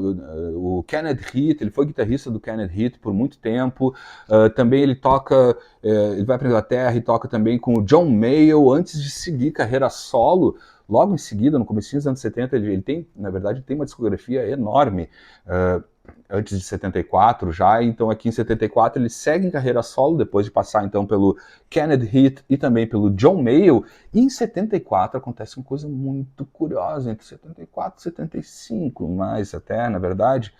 o Kenneth Heath. Ele foi guitarrista do Kenneth Heath por muito tempo. Também ele toca, ele vai para a Inglaterra e toca também com o John Mayall, antes de seguir carreira solo. Logo em seguida, no começo dos anos 70, ele tem, na verdade, tem uma discografia enorme, antes de 74 já. Então aqui em 74 ele segue em carreira solo, depois de passar então pelo Kenneth Heath e também pelo John Mayall. E em 74 acontece uma coisa muito curiosa, entre 74 e 75, mais até, na verdade.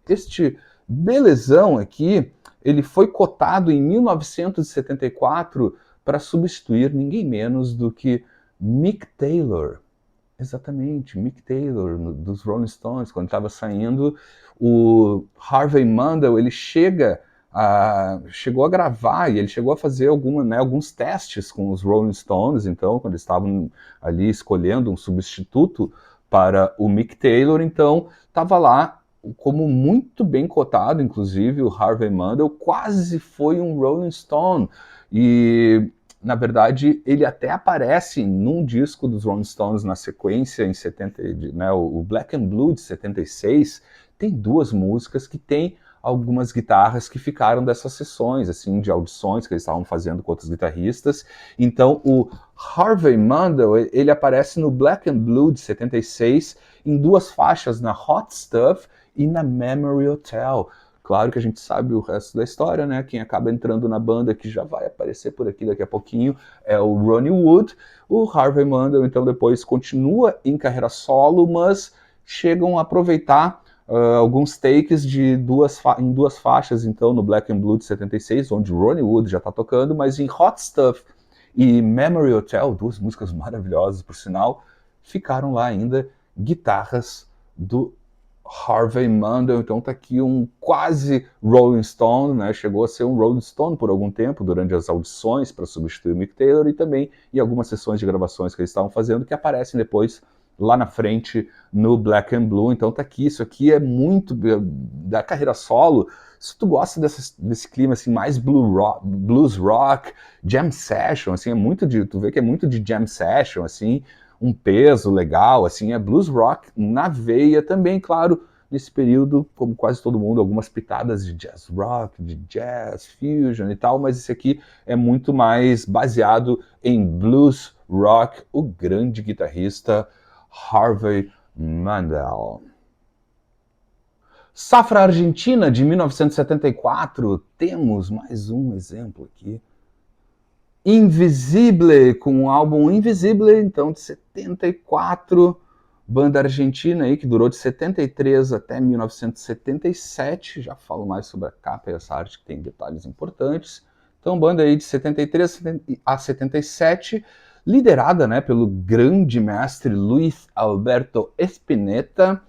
Este belezão aqui, ele foi cotado em 1974 para substituir ninguém menos do que Mick Taylor. Exatamente, Mick Taylor, dos Rolling Stones, quando estava saindo. O Harvey Mandel, ele chegou a gravar, e ele chegou a fazer alguns testes com os Rolling Stones, então, quando eles estavam ali escolhendo um substituto para o Mick Taylor. Então estava lá como muito bem cotado, inclusive o Harvey Mandel quase foi um Rolling Stone, e na verdade ele até aparece num disco dos Rolling Stones na sequência, em 70, né, o Black and Blue de 76, tem duas músicas que tem algumas guitarras que ficaram dessas sessões, assim, de audições que eles estavam fazendo com outros guitarristas. Então o Harvey Mandel, ele aparece no Black and Blue de 76 em duas faixas, na Hot Stuff e na Memory Hotel. Claro que a gente sabe o resto da história, né? Quem acaba entrando na banda, que já vai aparecer por aqui daqui a pouquinho, é o Ronnie Wood. O Harvey Mandel, então, depois continua em carreira solo, mas chegam a aproveitar alguns takes em duas faixas, então, no Black and Blue de 76, onde o Ronnie Wood já está tocando, mas em Hot Stuff e Memory Hotel, duas músicas maravilhosas, por sinal, ficaram lá ainda guitarras do Harvey Mandel. Então tá aqui um quase Rolling Stone, né? Chegou a ser um Rolling Stone por algum tempo, durante as audições para substituir o Mick Taylor, e também em algumas sessões de gravações que eles estavam fazendo, que aparecem depois lá na frente no Black and Blue. Então tá aqui, isso aqui é muito da carreira solo. Se tu gosta desse clima assim, mais blues rock, jam session, assim, tu vê que é muito de jam session, assim, um peso legal, assim, é blues rock na veia também, claro, nesse período, como quase todo mundo, algumas pitadas de jazz rock, de jazz, fusion e tal, mas esse aqui é muito mais baseado em blues rock, o grande guitarrista Harvey Mandel. Safra Argentina, de 1974, temos mais um exemplo aqui. Invisible, com o álbum Invisible, então de 74, banda argentina aí que durou de 73 até 1977, já falo mais sobre a capa e essa arte que tem detalhes importantes. Então banda aí de 73 a 77, liderada, né, pelo grande mestre Luis Alberto Spinetta.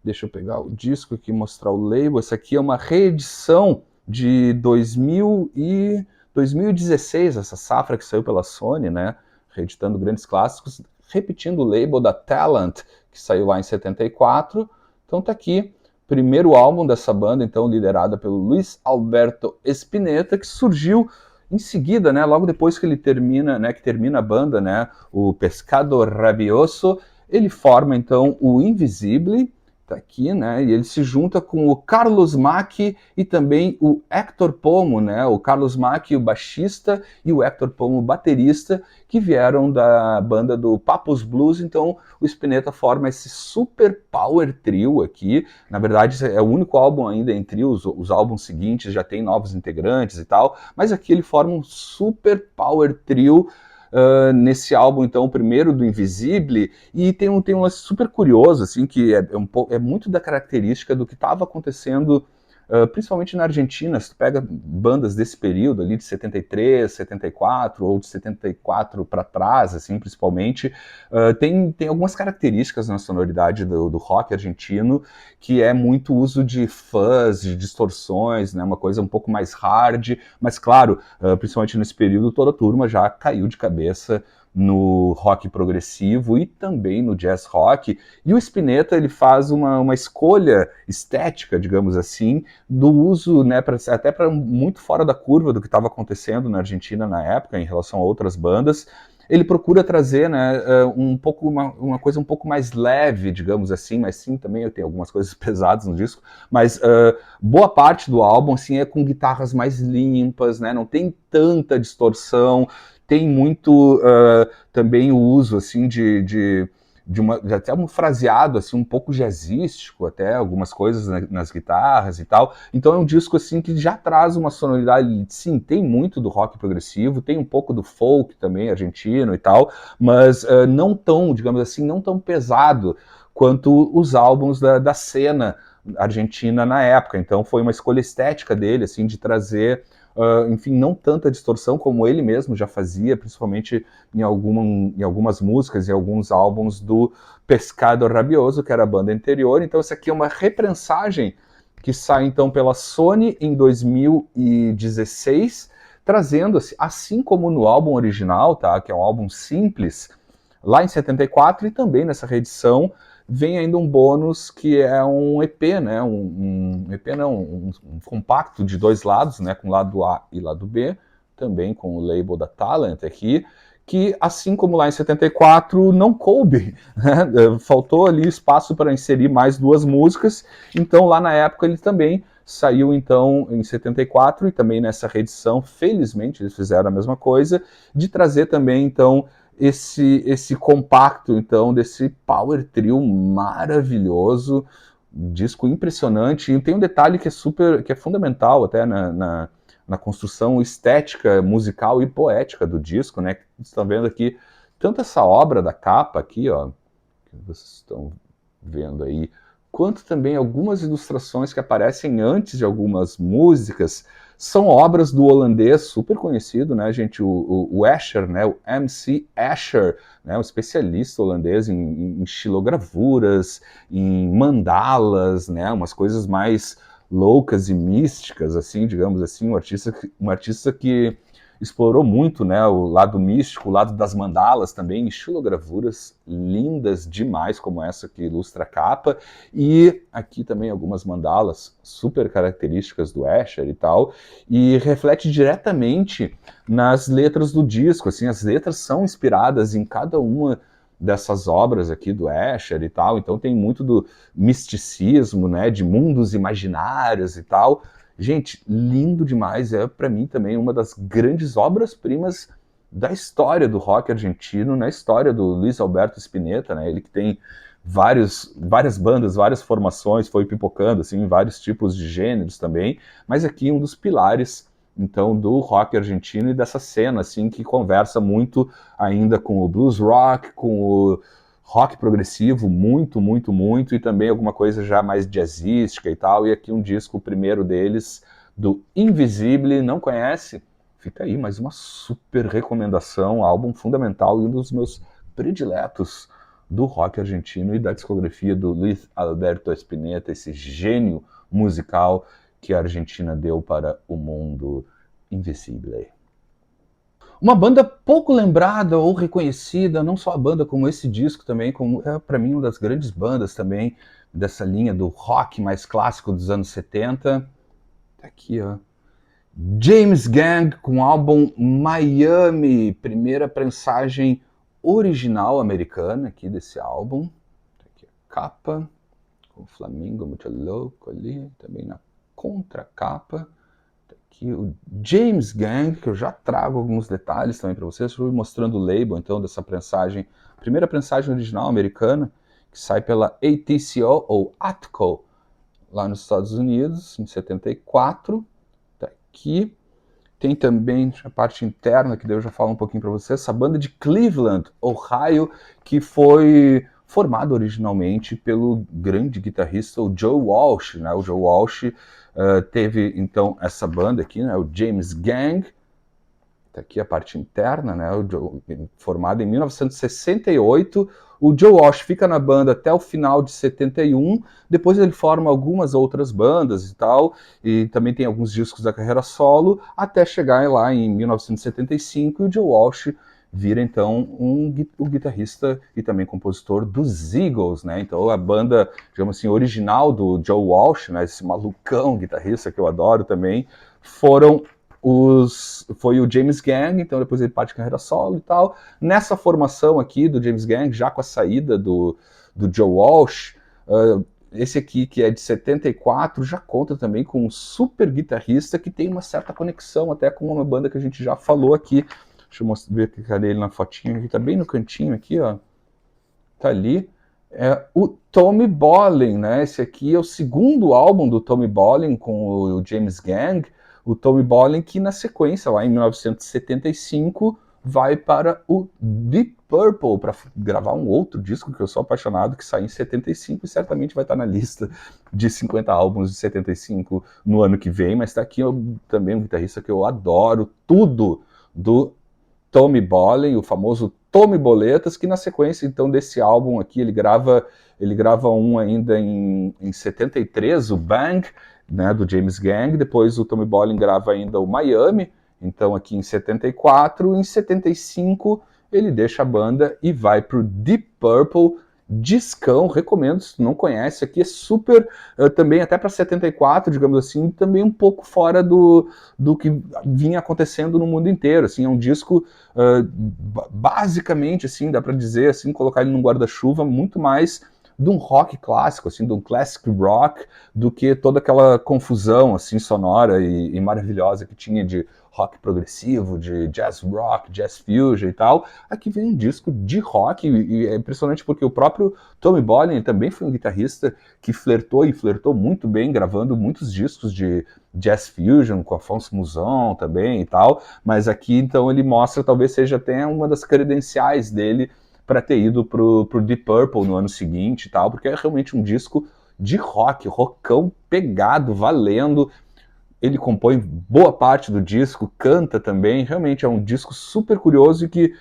Deixa eu pegar o disco aqui e mostrar o label. Essa aqui é uma reedição de 2016, essa safra que saiu pela Sony, né? Reeditando grandes clássicos, repetindo o label da Talent, que saiu lá em 74. Então tá aqui, primeiro álbum dessa banda, então liderada pelo Luis Alberto Spinetta, que surgiu em seguida, né? Logo depois que ele termina, né? Que termina a banda, né? O Pescado Rabioso, ele forma então o Invisible. Tá aqui, né? E ele se junta com o Carlos Mack e também o Héctor Pomo, né? O Carlos Mack, o baixista, e o Héctor Pomo, o baterista, que vieram da banda do Papos Blues. Então o Spinetta forma esse super power trio aqui. Na verdade, é o único álbum ainda em trio, os álbuns seguintes já tem novos integrantes e tal, mas aqui ele forma um super power trio. Nesse álbum, então, o primeiro do Invisible, e tem um lance super curioso, assim, que é muito da característica do que estava acontecendo, principalmente na Argentina. Se tu pega bandas desse período ali, de 73, 74, ou de 74 para trás, assim, principalmente, tem algumas características na sonoridade do rock argentino, que é muito uso de fuzz, de distorções, né, uma coisa um pouco mais hard, mas claro, principalmente nesse período, toda a turma já caiu de cabeça no rock progressivo e também no jazz rock, e o Spinetta ele faz uma escolha estética, digamos assim, do uso, né, até para muito fora da curva do que estava acontecendo na Argentina na época em relação a outras bandas. Ele procura trazer, né, uma coisa um pouco mais leve, digamos assim, mas sim, também tem algumas coisas pesadas no disco, mas boa parte do álbum assim, é com guitarras mais limpas, né, não tem tanta distorção, tem muito também o uso assim, de até um fraseado assim, um pouco jazzístico, até algumas coisas nas guitarras e tal. Então é um disco assim, que já traz uma sonoridade, sim, tem muito do rock progressivo, tem um pouco do folk também argentino e tal, mas não tão, digamos assim, não tão pesado quanto os álbuns da cena argentina na época. Então foi uma escolha estética dele, assim, de trazer enfim, não tanta distorção como ele mesmo já fazia, principalmente em algumas músicas e alguns álbuns do Pescado Rabioso, que era a banda anterior. Então essa aqui é uma reprensagem que sai então pela Sony em 2016, trazendo, assim como no álbum original, tá, que é um álbum simples, lá em 74, e também nessa reedição vem ainda um bônus que é um EP, né? Um EP não, um compacto de dois lados, né? Com lado A e lado B, também com o label da Talent aqui, que assim como lá em 74 não coube, né? Faltou ali espaço para inserir mais duas músicas, então lá na época ele também saiu então em 74 e também nessa reedição, felizmente eles fizeram a mesma coisa, de trazer também então esse compacto, então, desse power trio maravilhoso, disco impressionante. E tem um detalhe que é fundamental até na construção estética, musical e poética do disco, né? Vocês estão vendo aqui, tanto essa obra da capa aqui, ó, que vocês estão vendo aí, quanto também algumas ilustrações que aparecem antes de algumas músicas, são obras do holandês super conhecido, né, gente, o Escher, né, o MC Escher, né, um especialista holandês em xilogravuras, em mandalas, né, umas coisas mais loucas e místicas, assim, digamos assim, um artista que explorou muito, né, o lado místico, o lado das mandalas também, estilogravuras lindas demais, como essa que ilustra a capa, e aqui também algumas mandalas super características do Escher e tal, e reflete diretamente nas letras do disco, assim, as letras são inspiradas em cada uma dessas obras aqui do Escher e tal, então tem muito do misticismo, né, de mundos imaginários e tal. Gente, lindo demais, é para mim também uma das grandes obras-primas da história do rock argentino, na história do Luiz Alberto Spinetta, né, ele que tem várias bandas, várias formações, foi pipocando assim, vários tipos de gêneros também, mas aqui um dos pilares então do rock argentino e dessa cena assim que conversa muito ainda com o blues rock, com o rock progressivo, muito, e também alguma coisa já mais jazzística e tal, e aqui um disco, o primeiro deles, do Invisível, não conhece? Fica aí mais uma super recomendação, álbum fundamental e um dos meus prediletos do rock argentino e da discografia do Luiz Alberto Spinetta, esse gênio musical que a Argentina deu para o mundo. Invisível. Uma banda pouco lembrada ou reconhecida, não só a banda, como esse disco também, como é para mim uma das grandes bandas também dessa linha do rock mais clássico dos anos 70. Tá aqui, ó. James Gang com o álbum Miami, primeira prensagem original americana aqui desse álbum. Tá aqui a capa, com o Flamingo muito louco ali, também na contracapa. Aqui o James Gang, que eu já trago alguns detalhes também para vocês, estou mostrando o label então dessa prensagem, primeira prensagem original americana, que sai pela ATCO ou ATCO, lá nos Estados Unidos, em 74. Tá aqui. Tem também a parte interna, que daí eu já falo um pouquinho para vocês, essa banda de Cleveland, Ohio, que foi formada originalmente pelo grande guitarrista, o Joe Walsh, né? O Joe Walsh teve, então, essa banda aqui, né? O James Gang, tá aqui a parte interna, né? Formada em 1968, o Joe Walsh fica na banda até o final de 71, depois ele forma algumas outras bandas e tal, e também tem alguns discos da carreira solo, até chegar lá em 1975 e o Joe Walsh vira então o guitarrista e também compositor dos Eagles, né? Então a banda, digamos assim, original do Joe Walsh, né? Esse malucão guitarrista que eu adoro também, foi o James Gang, então depois ele parte de carreira solo e tal. Nessa formação aqui do James Gang, já com a saída do Joe Walsh, esse aqui que é de 74, já conta também com um super guitarrista que tem uma certa conexão até com uma banda que a gente já falou aqui. Deixa eu ver aqui, cadê ele na fotinha, aqui tá bem no cantinho aqui, ó. Tá ali. É o Tommy Bolin, né? Esse aqui é o segundo álbum do Tommy Bolin com o James Gang. O Tommy Bolin, que na sequência, lá em 1975, vai para o Deep Purple para gravar um outro disco que eu sou apaixonado, que sai em 75 e certamente vai estar na lista de 50 álbuns de 75 no ano que vem, mas está aqui também um guitarrista que eu adoro, tudo do Tommy Bolin, o famoso Tommy Boletas, que na sequência então desse álbum aqui ele grava um ainda em 73, o Bang, né, do James Gang, depois o Tommy Bolin grava ainda o Miami, então aqui em 74, em 75 ele deixa a banda e vai pro Deep Purple, discão, recomendo, se tu não conhece, aqui é super, também até para 74, digamos assim, também um pouco fora do que vinha acontecendo no mundo inteiro, assim, é um disco basicamente, assim, dá para dizer, assim, colocar ele num guarda-chuva muito mais de um rock clássico, assim, de um classic rock, do que toda aquela confusão, assim, sonora e maravilhosa que tinha de rock progressivo, de jazz rock, jazz fusion e tal. Aqui vem um disco de rock, e é impressionante porque o próprio Tommy Bolin também foi um guitarrista que flertou muito bem, gravando muitos discos de jazz fusion, com Afonso Mouzon também e tal, mas aqui então ele mostra, talvez seja até uma das credenciais dele para ter ido pro Deep Purple no ano seguinte e tal, porque é realmente um disco de rock, rockão pegado, valendo. Ele compõe boa parte do disco, canta também, realmente é um disco super curioso e que,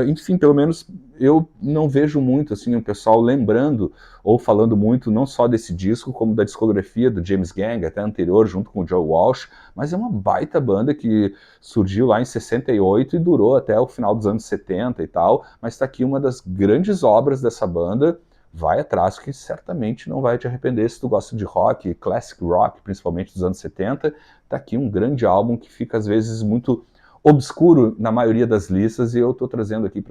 enfim, pelo menos eu não vejo muito assim o pessoal lembrando ou falando muito não só desse disco, como da discografia do James Gang, até anterior, junto com o Joe Walsh, mas é uma baita banda que surgiu lá em 68 e durou até o final dos anos 70 e tal, mas está aqui uma das grandes obras dessa banda. Vai atrás, que certamente não vai te arrepender se tu gosta de rock, classic rock, principalmente dos anos 70. Tá aqui um grande álbum que fica às vezes muito obscuro na maioria das listas, e eu estou trazendo aqui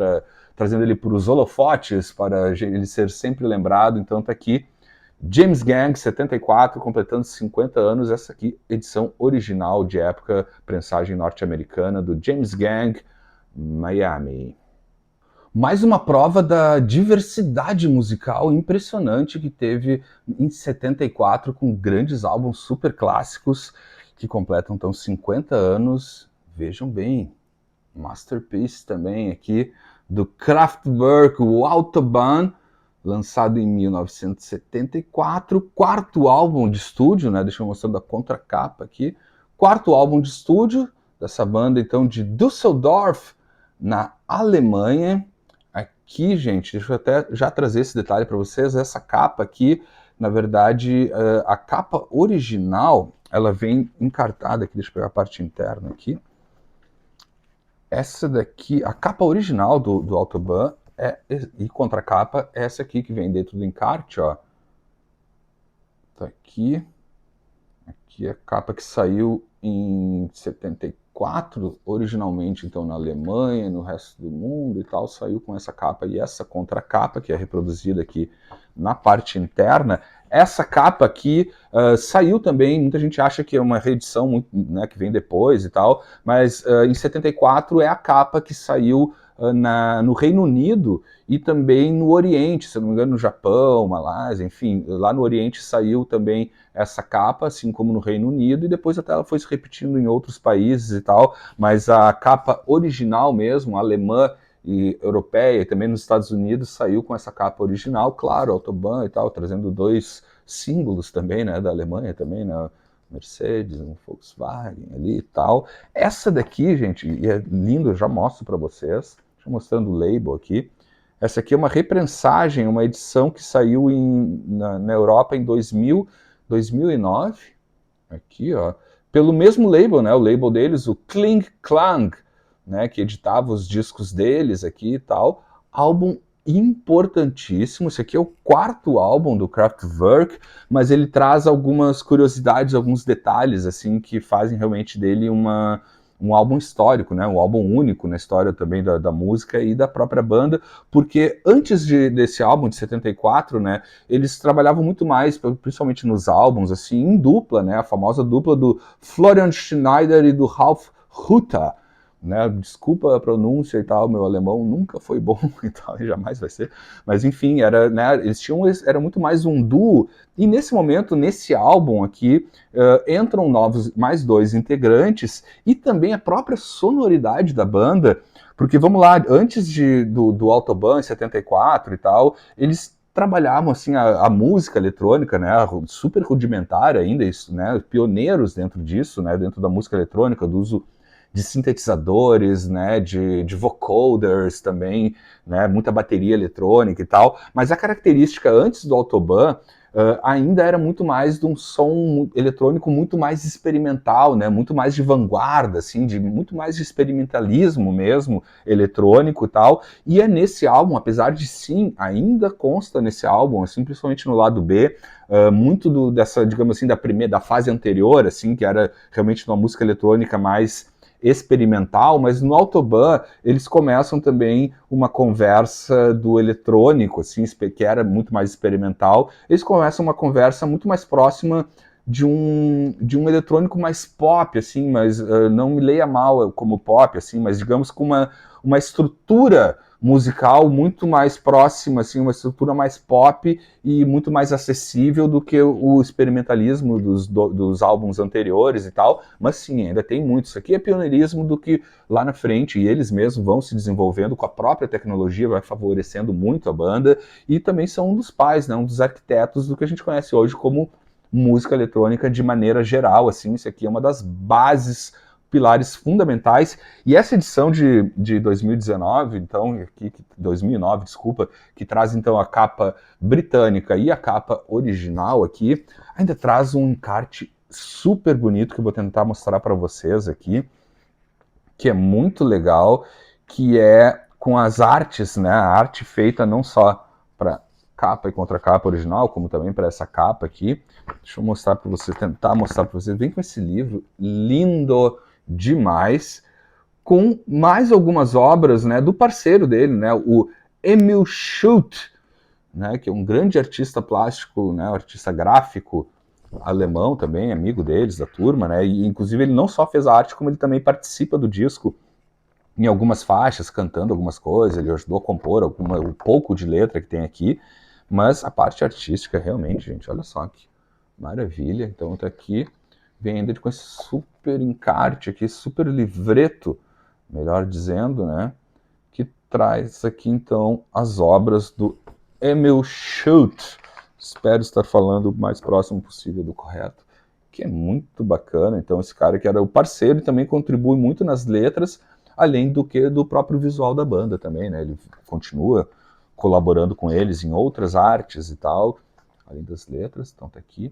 trazendo ele para os holofotes, para ele ser sempre lembrado. Então tá aqui, James Gang, 74, completando 50 anos, essa aqui, edição original de época, prensagem norte-americana do James Gang, Miami. Mais uma prova da diversidade musical impressionante que teve em 74, com grandes álbuns super clássicos que completam então 50 anos. Vejam bem, Masterpiece também aqui do Kraftwerk, o Autobahn, lançado em 1974, quarto álbum de estúdio, né? Deixa eu mostrar a contracapa aqui. Quarto álbum de estúdio dessa banda então de Düsseldorf, na Alemanha. Aqui, gente, deixa eu até já trazer esse detalhe para vocês. Essa capa aqui, na verdade, a capa original, ela vem encartada aqui. Deixa eu pegar a parte interna aqui. Essa daqui, a capa original do Autobahn e contracapa é essa aqui que vem dentro do encarte, ó. Tá aqui. Aqui é a capa que saiu em 74, originalmente então na Alemanha, no resto do mundo e tal, saiu com essa capa e essa contracapa, que é reproduzida aqui na parte interna. Essa capa aqui saiu também, muita gente acha que é uma reedição, né, que vem depois e tal, mas em 74 é a capa que saiu no Reino Unido e também no Oriente, se não me engano, no Japão, Malásia, enfim, lá no Oriente saiu também essa capa, assim como no Reino Unido, e depois até ela foi se repetindo em outros países e tal, mas a capa original mesmo, alemã e europeia, e também nos Estados Unidos, saiu com essa capa original, claro, Autobahn e tal, trazendo dois símbolos também, né, da Alemanha também, né, Mercedes, um Volkswagen ali e tal. Essa daqui, gente, e é lindo, eu já mostro para vocês, deixa eu mostrando o label aqui. Essa aqui é uma reprensagem, uma edição que saiu na Europa em 2009, aqui, ó, pelo mesmo label, né, o label deles, o Kling Klang, né, que editava os discos deles aqui e tal. Álbum importantíssimo, esse aqui é o quarto álbum do Kraftwerk, mas ele traz algumas curiosidades, alguns detalhes, assim, que fazem realmente dele um álbum histórico, né? Um álbum único na história também da música e da própria banda, porque antes desse álbum de 74, né, eles trabalhavam muito mais, principalmente nos álbuns, assim, em dupla, né? A famosa dupla do Florian Schneider e do Ralf Hutter, né? Desculpa a pronúncia e tal, meu alemão nunca foi bom e tal, e jamais vai ser, mas enfim, né, era muito mais um duo, e nesse momento, nesse álbum aqui, entram mais dois integrantes, e também a própria sonoridade da banda, porque vamos lá, antes do Autobahn em 74 e tal, eles trabalhavam assim a música eletrônica, né, super rudimentar ainda, isso, né, pioneiros dentro disso, né, dentro da música eletrônica, do uso de sintetizadores, né, de vocoders também, né, muita bateria eletrônica e tal, mas a característica antes do Autobahn ainda era muito mais de um som eletrônico muito mais experimental, né, muito mais de vanguarda, assim, muito mais de experimentalismo mesmo, eletrônico e tal, e é nesse álbum, apesar de sim, ainda consta nesse álbum, assim, principalmente no lado B, muito dessa, digamos assim, da fase anterior, assim, que era realmente uma música eletrônica mais experimental, mas no Autobahn eles começam também uma conversa do eletrônico, assim, que era muito mais experimental, eles começam uma conversa muito mais próxima de um eletrônico mais pop, assim, mas não me leia mal como pop, assim, mas digamos com uma estrutura musical muito mais próxima, assim, uma estrutura mais pop e muito mais acessível do que o experimentalismo dos álbuns anteriores e tal, mas sim, ainda tem muito. Isso aqui é pioneirismo do que lá na frente, e eles mesmos vão se desenvolvendo com a própria tecnologia, vai favorecendo muito a banda, e também são um dos pais, né, um dos arquitetos do que a gente conhece hoje como música eletrônica de maneira geral, assim, isso aqui é uma das bases, pilares fundamentais, e essa edição de 2019, então, aqui, 2009, desculpa, que traz então a capa britânica e a capa original aqui, ainda traz um encarte super bonito que eu vou tentar mostrar para vocês aqui, que é muito legal, que é com as artes, né, a arte feita não só para capa e contracapa original, como também para essa capa aqui. Deixa eu mostrar para vocês, tentar mostrar para vocês. Vem com esse livro lindo demais, com mais algumas obras, né, do parceiro dele, né, o Emil Schulte, né, que é um grande artista plástico, né, artista gráfico alemão também, amigo deles, da turma, né, e inclusive ele não só fez a arte, como ele também participa do disco em algumas faixas, cantando algumas coisas, ele ajudou a compor um pouco de letra que tem aqui, mas a parte artística realmente, gente, olha só que maravilha. Então tá aqui, vem ainda com esse super encarte aqui, super livreto, melhor dizendo, né, que traz aqui então as obras do Emil Schulte. Espero estar falando o mais próximo possível do correto, que é muito bacana. Então esse cara que era o parceiro e também contribui muito nas letras, além do que do próprio visual da banda também, né? Ele continua colaborando com eles em outras artes e tal, além das letras. Então tá aqui.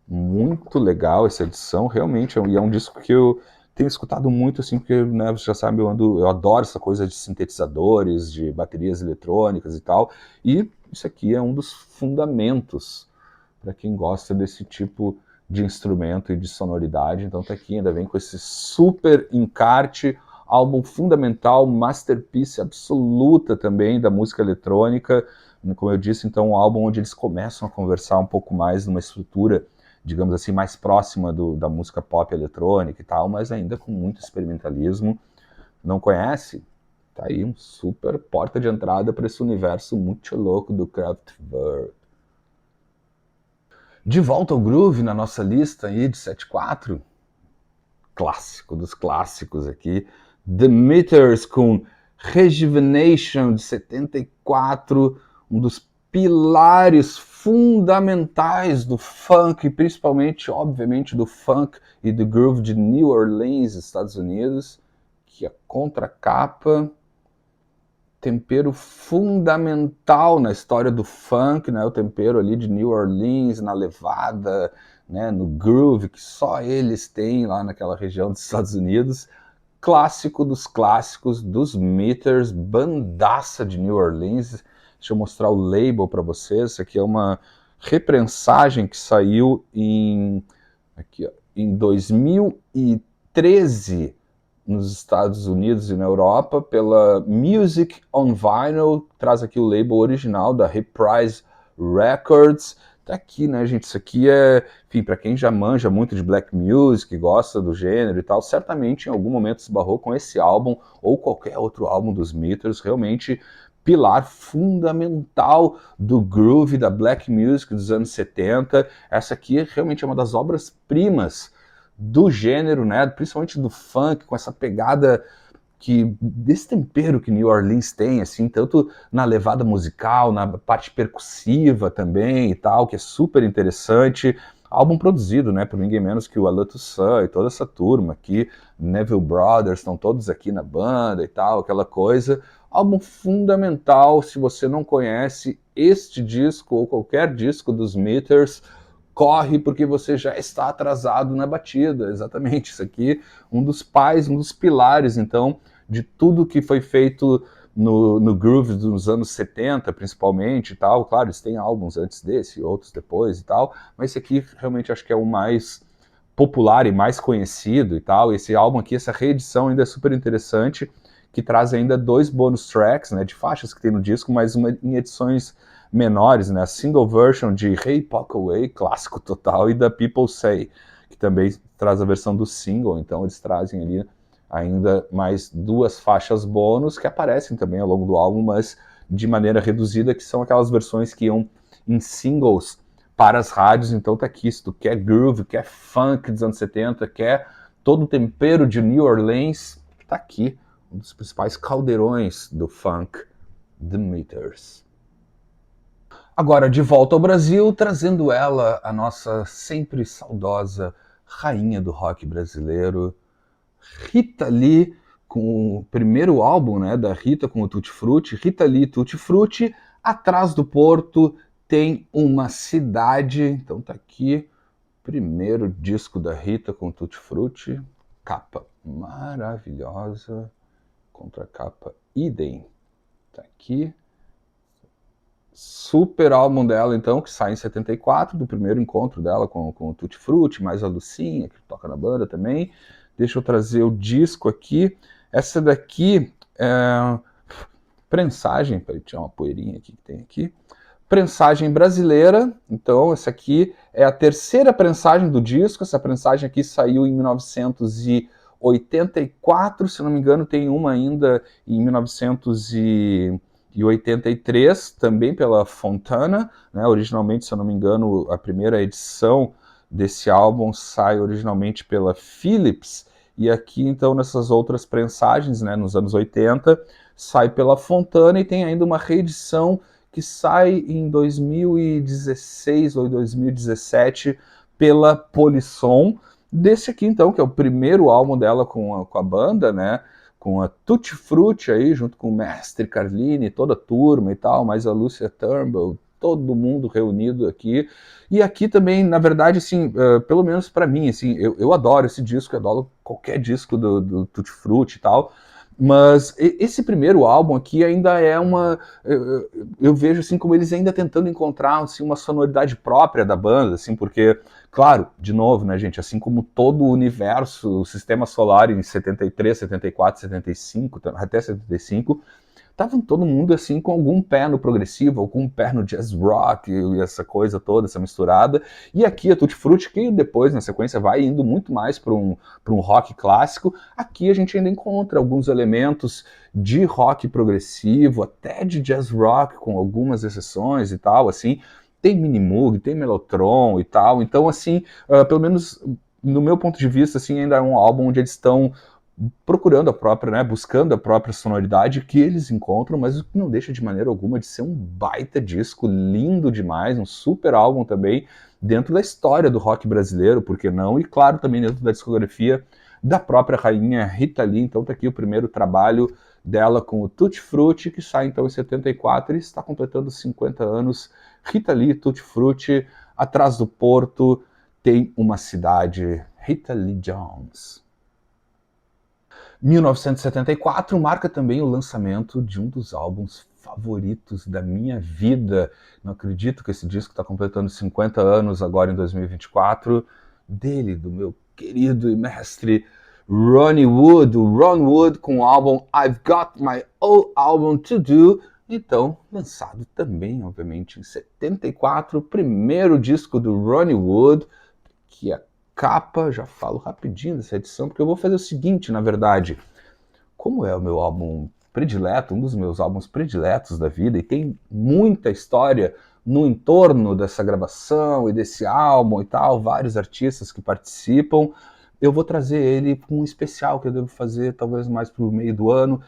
Muito legal essa edição, realmente, e é um disco que eu tenho escutado muito, assim, porque, né, você já sabe, eu adoro essa coisa de sintetizadores, de baterias eletrônicas e tal, e isso aqui é um dos fundamentos para quem gosta desse tipo de instrumento e de sonoridade. Então tá aqui, ainda vem com esse super encarte, álbum fundamental, masterpiece absoluta também da música eletrônica, como eu disse, então um álbum onde eles começam a conversar um pouco mais numa estrutura, digamos assim, mais próxima da música pop eletrônica e tal, mas ainda com muito experimentalismo. Não conhece? Tá aí um super porta de entrada para esse universo muito louco do Kraftwerk. De volta ao groove na nossa lista aí de 7/4, clássico dos clássicos aqui, The Meters com Rejuvenation de 74, um dos pilares fundamentais do funk, principalmente, obviamente, do funk e do groove de New Orleans, Estados Unidos, que a contracapa, tempero fundamental na história do funk, né? O tempero ali de New Orleans, na levada, né? No groove que só eles têm lá naquela região dos Estados Unidos. Clássico dos clássicos dos Meters, bandaça de New Orleans. Deixa eu mostrar o label para vocês. Isso aqui é uma reprensagem que saiu aqui, ó, em 2013 nos Estados Unidos e na Europa pela Music on Vinyl, traz aqui o label original da Reprise Records. Tá aqui, né, gente? Isso aqui é, enfim, para quem já manja muito de black music, gosta do gênero e tal, certamente em algum momento se esbarrou com esse álbum ou qualquer outro álbum dos Meters, realmente pilar fundamental do groove da black music dos anos 70. Essa aqui realmente é uma das obras-primas do gênero, né, principalmente do funk, com essa pegada desse tempero que New Orleans tem, assim, tanto na levada musical, na parte percussiva também e tal, que é super interessante. Álbum produzido, né, por ninguém menos que o Alutto Sun e toda essa turma aqui, Neville Brothers, estão todos aqui na banda e tal, aquela coisa. Álbum fundamental, se você não conhece este disco ou qualquer disco dos Meters, corre porque você já está atrasado na batida, exatamente, isso aqui, um dos pais, um dos pilares, então, de tudo que foi feito no groove dos anos 70, principalmente, e tal, claro, eles têm álbuns antes desse, outros depois e tal, mas esse aqui realmente acho que é o mais popular e mais conhecido e tal, esse álbum aqui, essa reedição ainda é super interessante, que traz ainda 2 bonus tracks, né, de faixas que tem no disco, mas uma em edições menores, né? A single version de Hey Pockaway, clássico total, e da People Say, que também traz a versão do single, então eles trazem ali ainda mais 2 faixas bônus que aparecem também ao longo do álbum, mas de maneira reduzida, que são aquelas versões que iam em singles para as rádios. Então tá aqui, se tu quer groove, quer funk dos anos 70, quer todo o tempero de New Orleans, tá aqui, um dos principais caldeirões do funk, The Meters. Agora, de volta ao Brasil, trazendo ela, a nossa sempre saudosa rainha do rock brasileiro, Rita Lee, com o primeiro álbum, né, da Rita com o Tutti Frutti, Rita Lee Tutti Frutti. Atrás do Porto tem uma cidade, então tá aqui, primeiro disco da Rita com o Tutti Frutti, capa maravilhosa, contracapa idem, tá aqui. Super álbum dela, então, que sai em 74, do primeiro encontro dela com o Tutti Frutti, mais a Lucinha, que toca na banda também. Deixa eu trazer o disco aqui. Essa daqui é prensagem, para tirar uma poeirinha aqui que tem aqui. Prensagem brasileira, então essa aqui é a terceira prensagem do disco, essa prensagem aqui saiu em 1984, se não me engano tem uma ainda em 1983, também pela Fontana, né? Originalmente, se eu não me engano, a primeira edição desse álbum sai originalmente pela Philips, e aqui então nessas outras prensagens, né, nos anos 80, sai pela Fontana e tem ainda uma reedição que sai em 2016 ou 2017 pela Polisson, desse aqui então, que é o primeiro álbum dela com a banda, né, com a Tutti Frutti aí, junto com o Mestre Carlini, toda a turma e tal, mais a Lúcia Turnbull, todo mundo reunido aqui. E aqui também, na verdade, assim, pelo menos para mim, assim, eu adoro esse disco, eu adoro qualquer disco do Tutti Frutti e tal, mas esse primeiro álbum aqui ainda é uma... Eu vejo assim como eles ainda tentando encontrar assim, uma sonoridade própria da banda, assim, porque, claro, de novo, né, gente, assim como todo o universo, o sistema solar em 73, 74, 75, até 75, tava todo mundo assim com algum pé no progressivo, algum pé no jazz rock e essa coisa toda, essa misturada. E aqui a Tutti Frutti, que depois na sequência vai indo muito mais para um rock clássico, aqui a gente ainda encontra alguns elementos de rock progressivo, até de jazz rock, com algumas exceções e tal, assim. Tem Minimoog, tem Mellotron e tal, então assim, pelo menos no meu ponto de vista, assim, ainda é um álbum onde eles estão procurando a própria, né, buscando a própria sonoridade que eles encontram, mas o que não deixa de maneira alguma de ser um baita disco, lindo demais, um super álbum também, dentro da história do rock brasileiro, por que não? E claro, também dentro da discografia da própria rainha Rita Lee. Então tá aqui o primeiro trabalho dela com o Tutti Frutti, que sai então em 74 e está completando 50 anos. Rita Lee, Tutti Frutti, atrás do porto tem uma cidade, Rita Lee Jones. 1974 marca também o lançamento de um dos álbuns favoritos da minha vida. Não acredito que esse disco está completando 50 anos agora em 2024. Dele, do meu querido e mestre Ronnie Wood, o Ron Wood com o álbum I've Got My Own Album to Do. Então, lançado também, obviamente, em 74, o primeiro disco do Ronnie Wood, que é capa, já falo rapidinho dessa edição, porque eu vou fazer o seguinte, na verdade, como é o meu álbum predileto, um dos meus álbuns prediletos da vida, e tem muita história no entorno dessa gravação e desse álbum e tal, vários artistas que participam, eu vou trazer ele com um especial que eu devo fazer talvez mais para o meio do ano.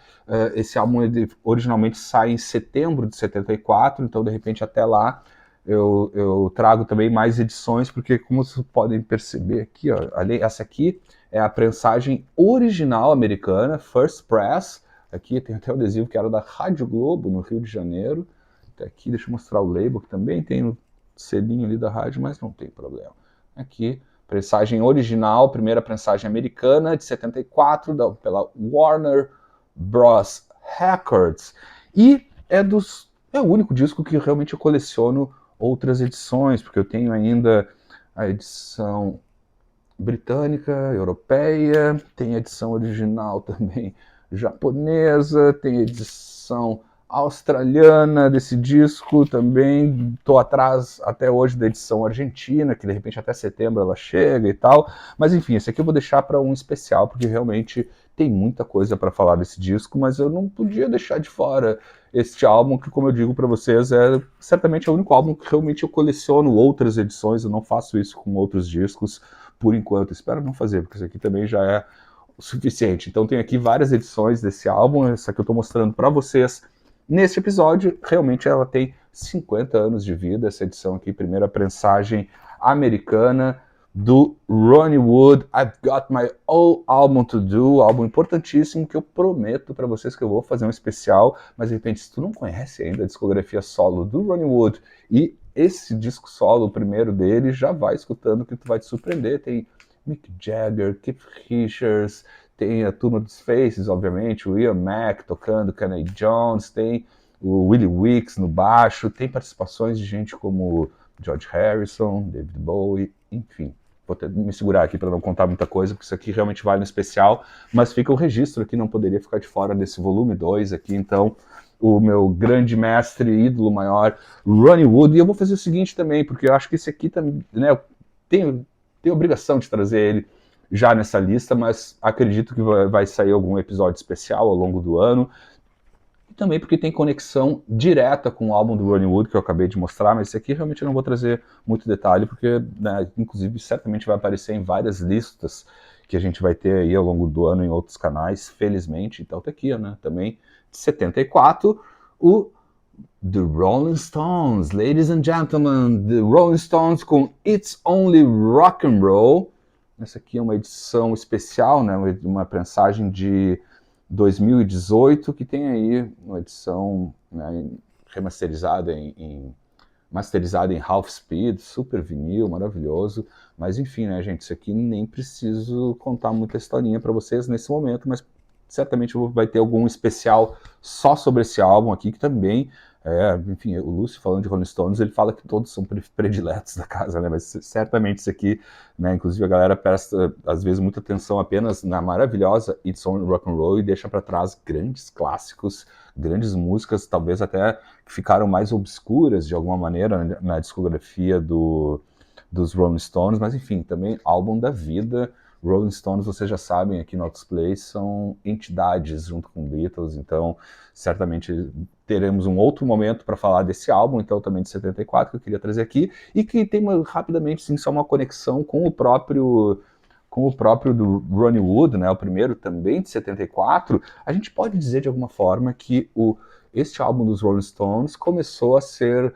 Esse álbum ele originalmente sai em setembro de 74, então de repente até lá eu trago também mais edições, porque como vocês podem perceber aqui, ó, essa aqui é a prensagem original americana, First Press. Aqui tem até o adesivo que era da Rádio Globo, no Rio de Janeiro. Até aqui, deixa eu mostrar o label, que também tem o selinho ali da rádio, mas não tem problema. Aqui, prensagem original, primeira prensagem americana, de 74, pela Warner Bros. Records. E é o único disco que realmente eu coleciono outras edições, porque eu tenho ainda a edição britânica, europeia, tem edição original também japonesa, tem edição australiana desse disco também, estou atrás até hoje da edição argentina, que de repente até setembro ela chega e tal, mas enfim, esse aqui eu vou deixar para um especial, porque realmente tem muita coisa para falar desse disco, mas eu não podia deixar de fora este álbum, que como eu digo para vocês, é certamente o único álbum que realmente eu coleciono outras edições, eu não faço isso com outros discos, por enquanto, espero não fazer, porque isso aqui também já é o suficiente. Então tem aqui várias edições desse álbum, essa que eu estou mostrando para vocês neste episódio, realmente ela tem 50 anos de vida, essa edição aqui, primeira prensagem americana do Ronnie Wood, I've Got My Own Album to Do, álbum importantíssimo que eu prometo para vocês que eu vou fazer um especial, mas de repente se tu não conhece ainda a discografia solo do Ronnie Wood e esse disco solo, o primeiro dele, já vai escutando que tu vai te surpreender. Tem Mick Jagger, Keith Richards, tem a turma dos Faces, obviamente, o Ian Mac tocando, Kenny Jones, tem o Willie Weeks no baixo, tem participações de gente como George Harrison, David Bowie, enfim. vou me segurar aqui para não contar muita coisa, porque isso aqui realmente vale no especial, mas fica o registro aqui, não poderia ficar de fora desse volume 2 aqui, então o meu grande mestre, ídolo maior, Ronnie Wood. E eu vou fazer o seguinte também, porque eu acho que esse aqui também, né, eu tenho obrigação de trazer ele já nessa lista, mas acredito que vai sair algum episódio especial ao longo do ano. E também porque tem conexão direta com o álbum do Ronnie Wood, que eu acabei de mostrar, mas esse aqui realmente eu não vou trazer muito detalhe, porque, né, inclusive, certamente vai aparecer em várias listas que a gente vai ter aí ao longo do ano em outros canais, felizmente. Então tá aqui, né, também, de 74, o The Rolling Stones, ladies and gentlemen, The Rolling Stones com It's Only Rock and Roll. Essa aqui é uma edição especial, né, uma prensagem de 2018, que tem aí uma edição, né, remasterizada masterizada em half speed, super vinil, maravilhoso. Mas enfim, né, gente, isso aqui nem preciso contar muita historinha para vocês nesse momento, mas certamente vai ter algum especial só sobre esse álbum aqui, que também, enfim, o Lúcio falando de Rolling Stones, ele fala que todos são prediletos da casa, né, mas certamente isso aqui, né, inclusive a galera presta, às vezes, muita atenção apenas na maravilhosa It's Only Rock and Roll e deixa para trás grandes clássicos, grandes músicas, talvez até que ficaram mais obscuras, de alguma maneira, na discografia dos Rolling Stones, mas enfim, também álbum da vida. Rolling Stones, vocês já sabem, aqui no Outplay, são entidades junto com Beatles, então certamente teremos um outro momento para falar desse álbum, então também de 74, que eu queria trazer aqui, e que tem rapidamente sim, só uma conexão com o próprio do Ronnie Wood, né, o primeiro também de 74. A gente pode dizer de alguma forma que este álbum dos Rolling Stones começou a ser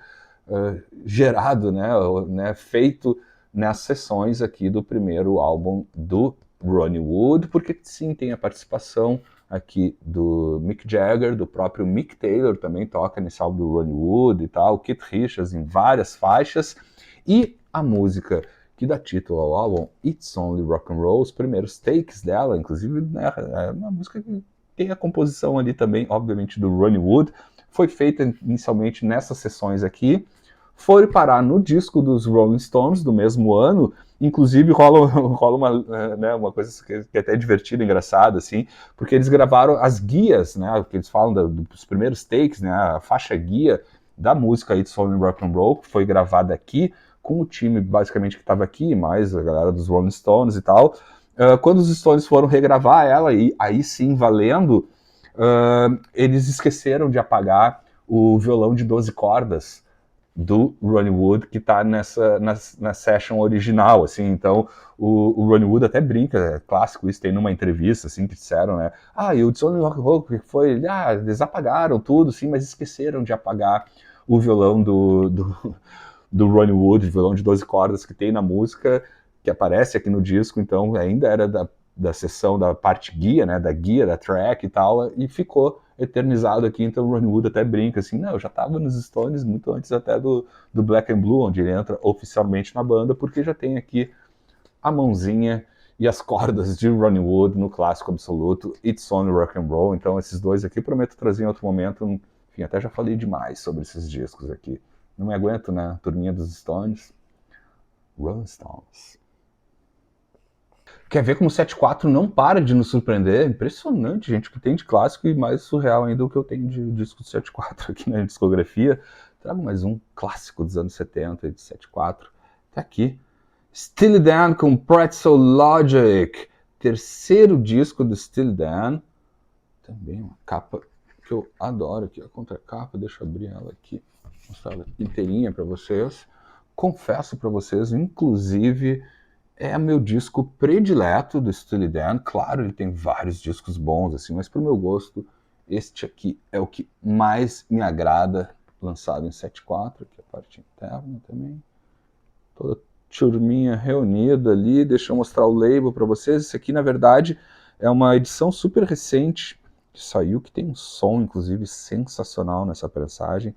gerado, né, feito nas sessões aqui do primeiro álbum do Ronnie Wood, porque sim, tem a participação aqui do Mick Jagger, do próprio Mick Taylor também toca nesse álbum do Ronnie Wood e tal, Keith Richards em várias faixas, e a música que dá título ao álbum, It's Only Rock and Roll, os primeiros takes dela, inclusive, né, é uma música que tem a composição ali também, obviamente, do Ronnie Wood, foi feita inicialmente nessas sessões aqui, foi parar no disco dos Rolling Stones do mesmo ano, inclusive rola uma coisa que é até divertida, engraçada, assim, porque eles gravaram as guias, né, que eles falam dos primeiros takes, né, a faixa guia da música It's Only Rock and Roll, que foi gravada aqui, com o time basicamente que estava aqui, mais a galera dos Rolling Stones e tal. Quando os Stones foram regravar ela, e aí sim, valendo, eles esqueceram de apagar o violão de 12 cordas do Ronnie Wood, que está na session original, assim, então o Ronnie Wood até brinca, é clássico isso, tem numa entrevista, assim, que disseram, né, e o It's Only Rock and Roll, que foi, eles apagaram tudo, sim, mas esqueceram de apagar o violão do Ronnie Wood, violão de 12 cordas que tem na música, que aparece aqui no disco, então ainda era da sessão da parte guia, né, da guia, da track e tal, e ficou eternizado aqui, então o Ronnie Wood até brinca assim, não, eu já estava nos Stones muito antes até do Black and Blue, onde ele entra oficialmente na banda, porque já tem aqui a mãozinha e as cordas de Ronnie Wood no clássico absoluto, It's Only Rock and Roll. Então esses dois aqui prometo trazer em outro momento, enfim, até já falei demais sobre esses discos aqui. Não me aguento, né? Turminha dos Stones. Rolling Stones. Quer ver como o 74 não para de nos surpreender? Impressionante, gente, o que tem de clássico e mais surreal ainda o que eu tenho de disco do 74 aqui na discografia. Trago mais um clássico dos anos 70 de 74. Tá aqui. Steely Dan com Pretzel Logic. Terceiro disco do Steely Dan. Também uma capa que eu adoro aqui, a contracapa. Deixa eu abrir ela aqui, mostrar ela inteirinha para vocês. Confesso para vocês, inclusive, é meu disco predileto do Steely Dan. Claro, ele tem vários discos bons, assim, mas pro meu gosto, este aqui é o que mais me agrada, lançado em 74, aqui a parte interna também. Toda turminha reunida ali, deixa eu mostrar o label para vocês. Isso aqui, na verdade, é uma edição super recente que saiu, que tem um som, inclusive, sensacional nessa prensagem,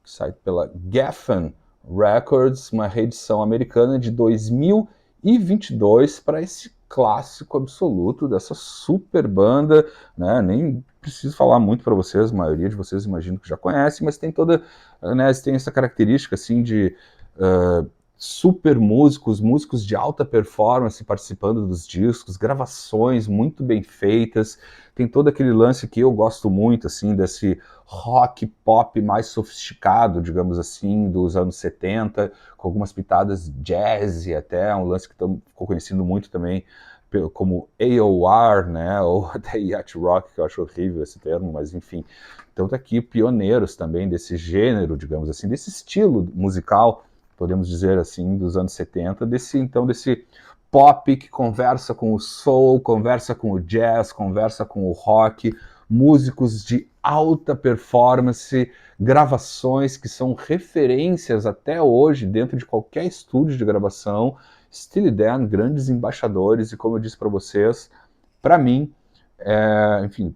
que sai pela Geffen Records, uma reedição americana de 2022 para esse clássico absoluto dessa super banda, né? Nem preciso falar muito para vocês, a maioria de vocês imagino que já conhece, mas tem toda, né, tem essa característica assim de super músicos, músicos de alta performance participando dos discos, gravações muito bem feitas, tem todo aquele lance que eu gosto muito, assim, desse rock pop mais sofisticado, digamos assim, dos anos 70, com algumas pitadas jazz e até um lance que ficou conhecido muito também como AOR, né, ou até yacht rock, que eu acho horrível esse termo, mas enfim. Então tá aqui pioneiros também desse gênero, digamos assim, desse estilo musical, podemos dizer assim, dos anos 70, desse pop que conversa com o soul, conversa com o jazz, conversa com o rock, músicos de alta performance, gravações que são referências até hoje dentro de qualquer estúdio de gravação, Steely Dan, grandes embaixadores, e como eu disse para vocês, para mim, enfim,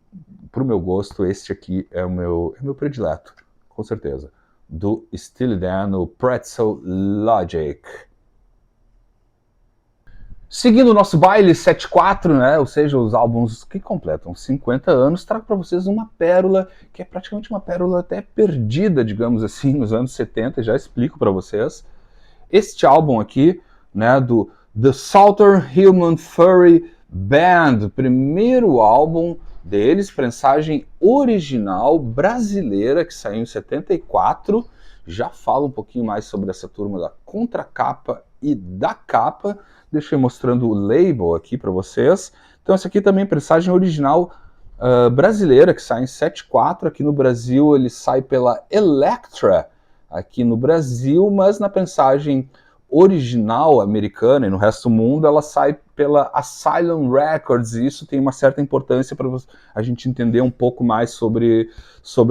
para o meu gosto, este aqui é o meu predileto, com certeza, do Steely Dan, o Pretzel Logic. Seguindo o nosso baile 7/4, né, ou seja, os álbuns que completam 50 anos, trago para vocês uma pérola, que é praticamente uma pérola até perdida, digamos assim, nos anos 70, já explico para vocês. Este álbum aqui, né, do The Southern Human Furry Band, primeiro álbum deles, prensagem original brasileira, que saiu em 74, já falo um pouquinho mais sobre essa turma da contracapa e da capa, deixei mostrando o label aqui para vocês. Então essa aqui também é prensagem original brasileira, que sai em 74, aqui no Brasil ele sai pela Elektra, aqui no Brasil, mas na prensagem original americana e no resto do mundo ela sai pela Asylum Records, e isso tem uma certa importância para a gente entender um pouco mais sobre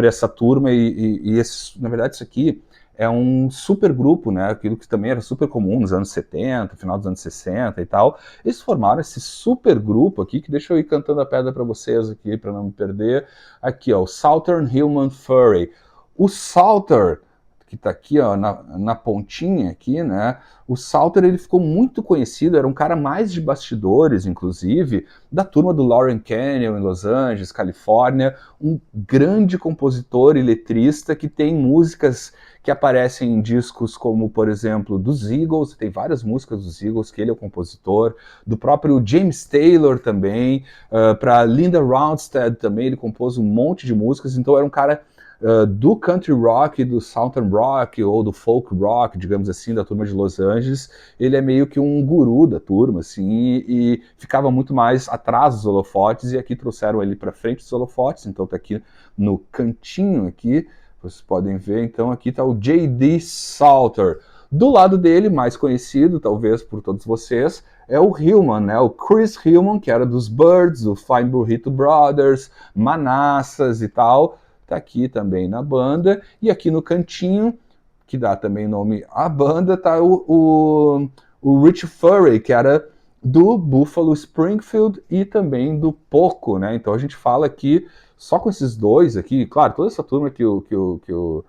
essa turma e esse, na verdade isso aqui é um super grupo, né? Aquilo que também era super comum nos anos 70, final dos anos 60 e tal. Eles formaram esse super grupo aqui, que deixa eu ir cantando a pedra para vocês aqui, para não me perder. Aqui, ó, o Southern Human Furry. O Souther, que está aqui, ó, na pontinha aqui, né? O Souther, ele ficou muito conhecido, era um cara mais de bastidores, inclusive, da turma do Lauren Canyon em Los Angeles, Califórnia, um grande compositor e letrista que tem músicas que aparecem em discos como, por exemplo, dos Eagles, tem várias músicas dos Eagles que ele é o compositor, do próprio James Taylor também, para Linda Ronstadt também, ele compôs um monte de músicas, então era um cara do country rock, do southern rock ou do folk rock, digamos assim, da turma de Los Angeles. Ele é meio que um guru da turma, assim, e ficava muito mais atrás dos holofotes, e aqui trouxeram ele para frente dos holofotes, então tá aqui no cantinho aqui, vocês podem ver, então aqui tá o J.D. Souther. Do lado dele, mais conhecido, talvez por todos vocês, é o Hillman, né? O Chris Hillman, que era dos Byrds, o Flying Burrito Brothers, Manassas e tal, tá aqui também na banda. E aqui no cantinho, que dá também nome à banda, tá o Rich Furry, que era do Buffalo Springfield e também do Poco, né? Então a gente fala aqui só com esses dois aqui, claro, toda essa turma que o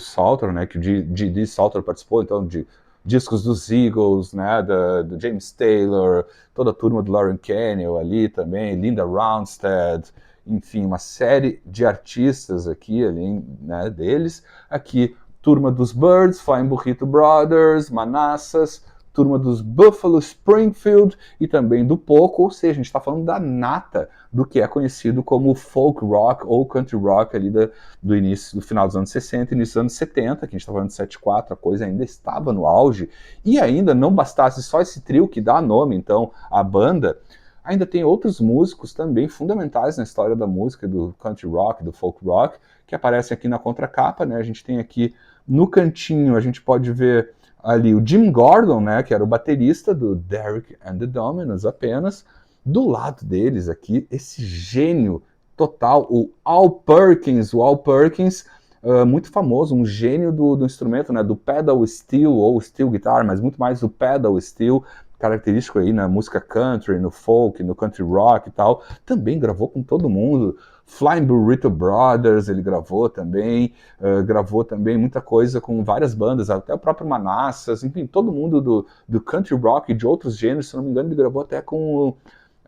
Souther, né, que o J.D. Souther participou, então de discos dos Eagles, né, do James Taylor, toda a turma do Lauren Canyon ali também, Linda Ronstadt, enfim, uma série de artistas aqui, ali, né, deles. Aqui, turma dos Byrds, Flying Burrito Brothers, Manassas, turma dos Buffalo Springfield e também do Poco, ou seja, a gente está falando da nata do que é conhecido como folk rock ou country rock ali do início, do final dos anos 60 e início dos anos 70, que a gente está falando de 74, a coisa ainda estava no auge, e ainda não bastasse só esse trio que dá nome, então, à banda, ainda tem outros músicos também fundamentais na história da música, do country rock, do folk rock, que aparecem aqui na contracapa, né? A gente tem aqui no cantinho, a gente pode ver ali o Jim Gordon, né, que era o baterista do Derek and the Dominos apenas. Do lado deles aqui, esse gênio total, o Al Perkins. O Al Perkins, muito famoso, um gênio do instrumento, né, do pedal steel ou steel guitar, mas muito mais do pedal steel, característico aí na música country, no folk, no country rock e tal. Também gravou com todo mundo. Flying Burrito Brothers ele gravou também muita coisa com várias bandas, até o próprio Manassas, enfim, todo mundo do country rock e de outros gêneros, se não me engano ele gravou até com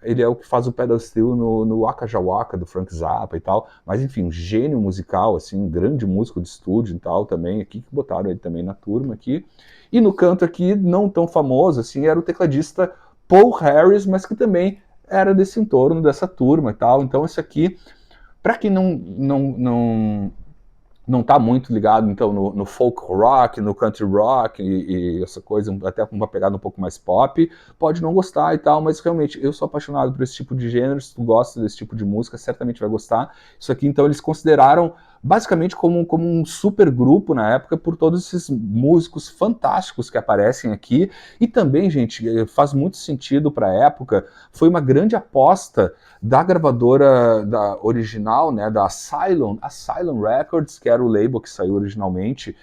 ele é o que faz o pedal steel no Waka Jawaka, do Frank Zappa e tal, mas enfim, um gênio musical, assim, um grande músico de estúdio e tal também, aqui que botaram ele também na turma aqui. E no canto aqui, não tão famoso, assim, era o tecladista Paul Harris, mas que também era desse entorno, dessa turma e tal. Então isso aqui, para quem não tá muito ligado, então, no folk rock, no country rock e essa coisa, até com uma pegada um pouco mais pop, pode não gostar e tal, mas realmente eu sou apaixonado por esse tipo de gênero. Se tu gosta desse tipo de música, certamente vai gostar. Isso aqui, então, eles consideraram basicamente como um super grupo na época, por todos esses músicos fantásticos que aparecem aqui. E também, gente, faz muito sentido para a época, foi uma grande aposta da gravadora da original, né, da Asylum Records, que era o label que saiu originalmente,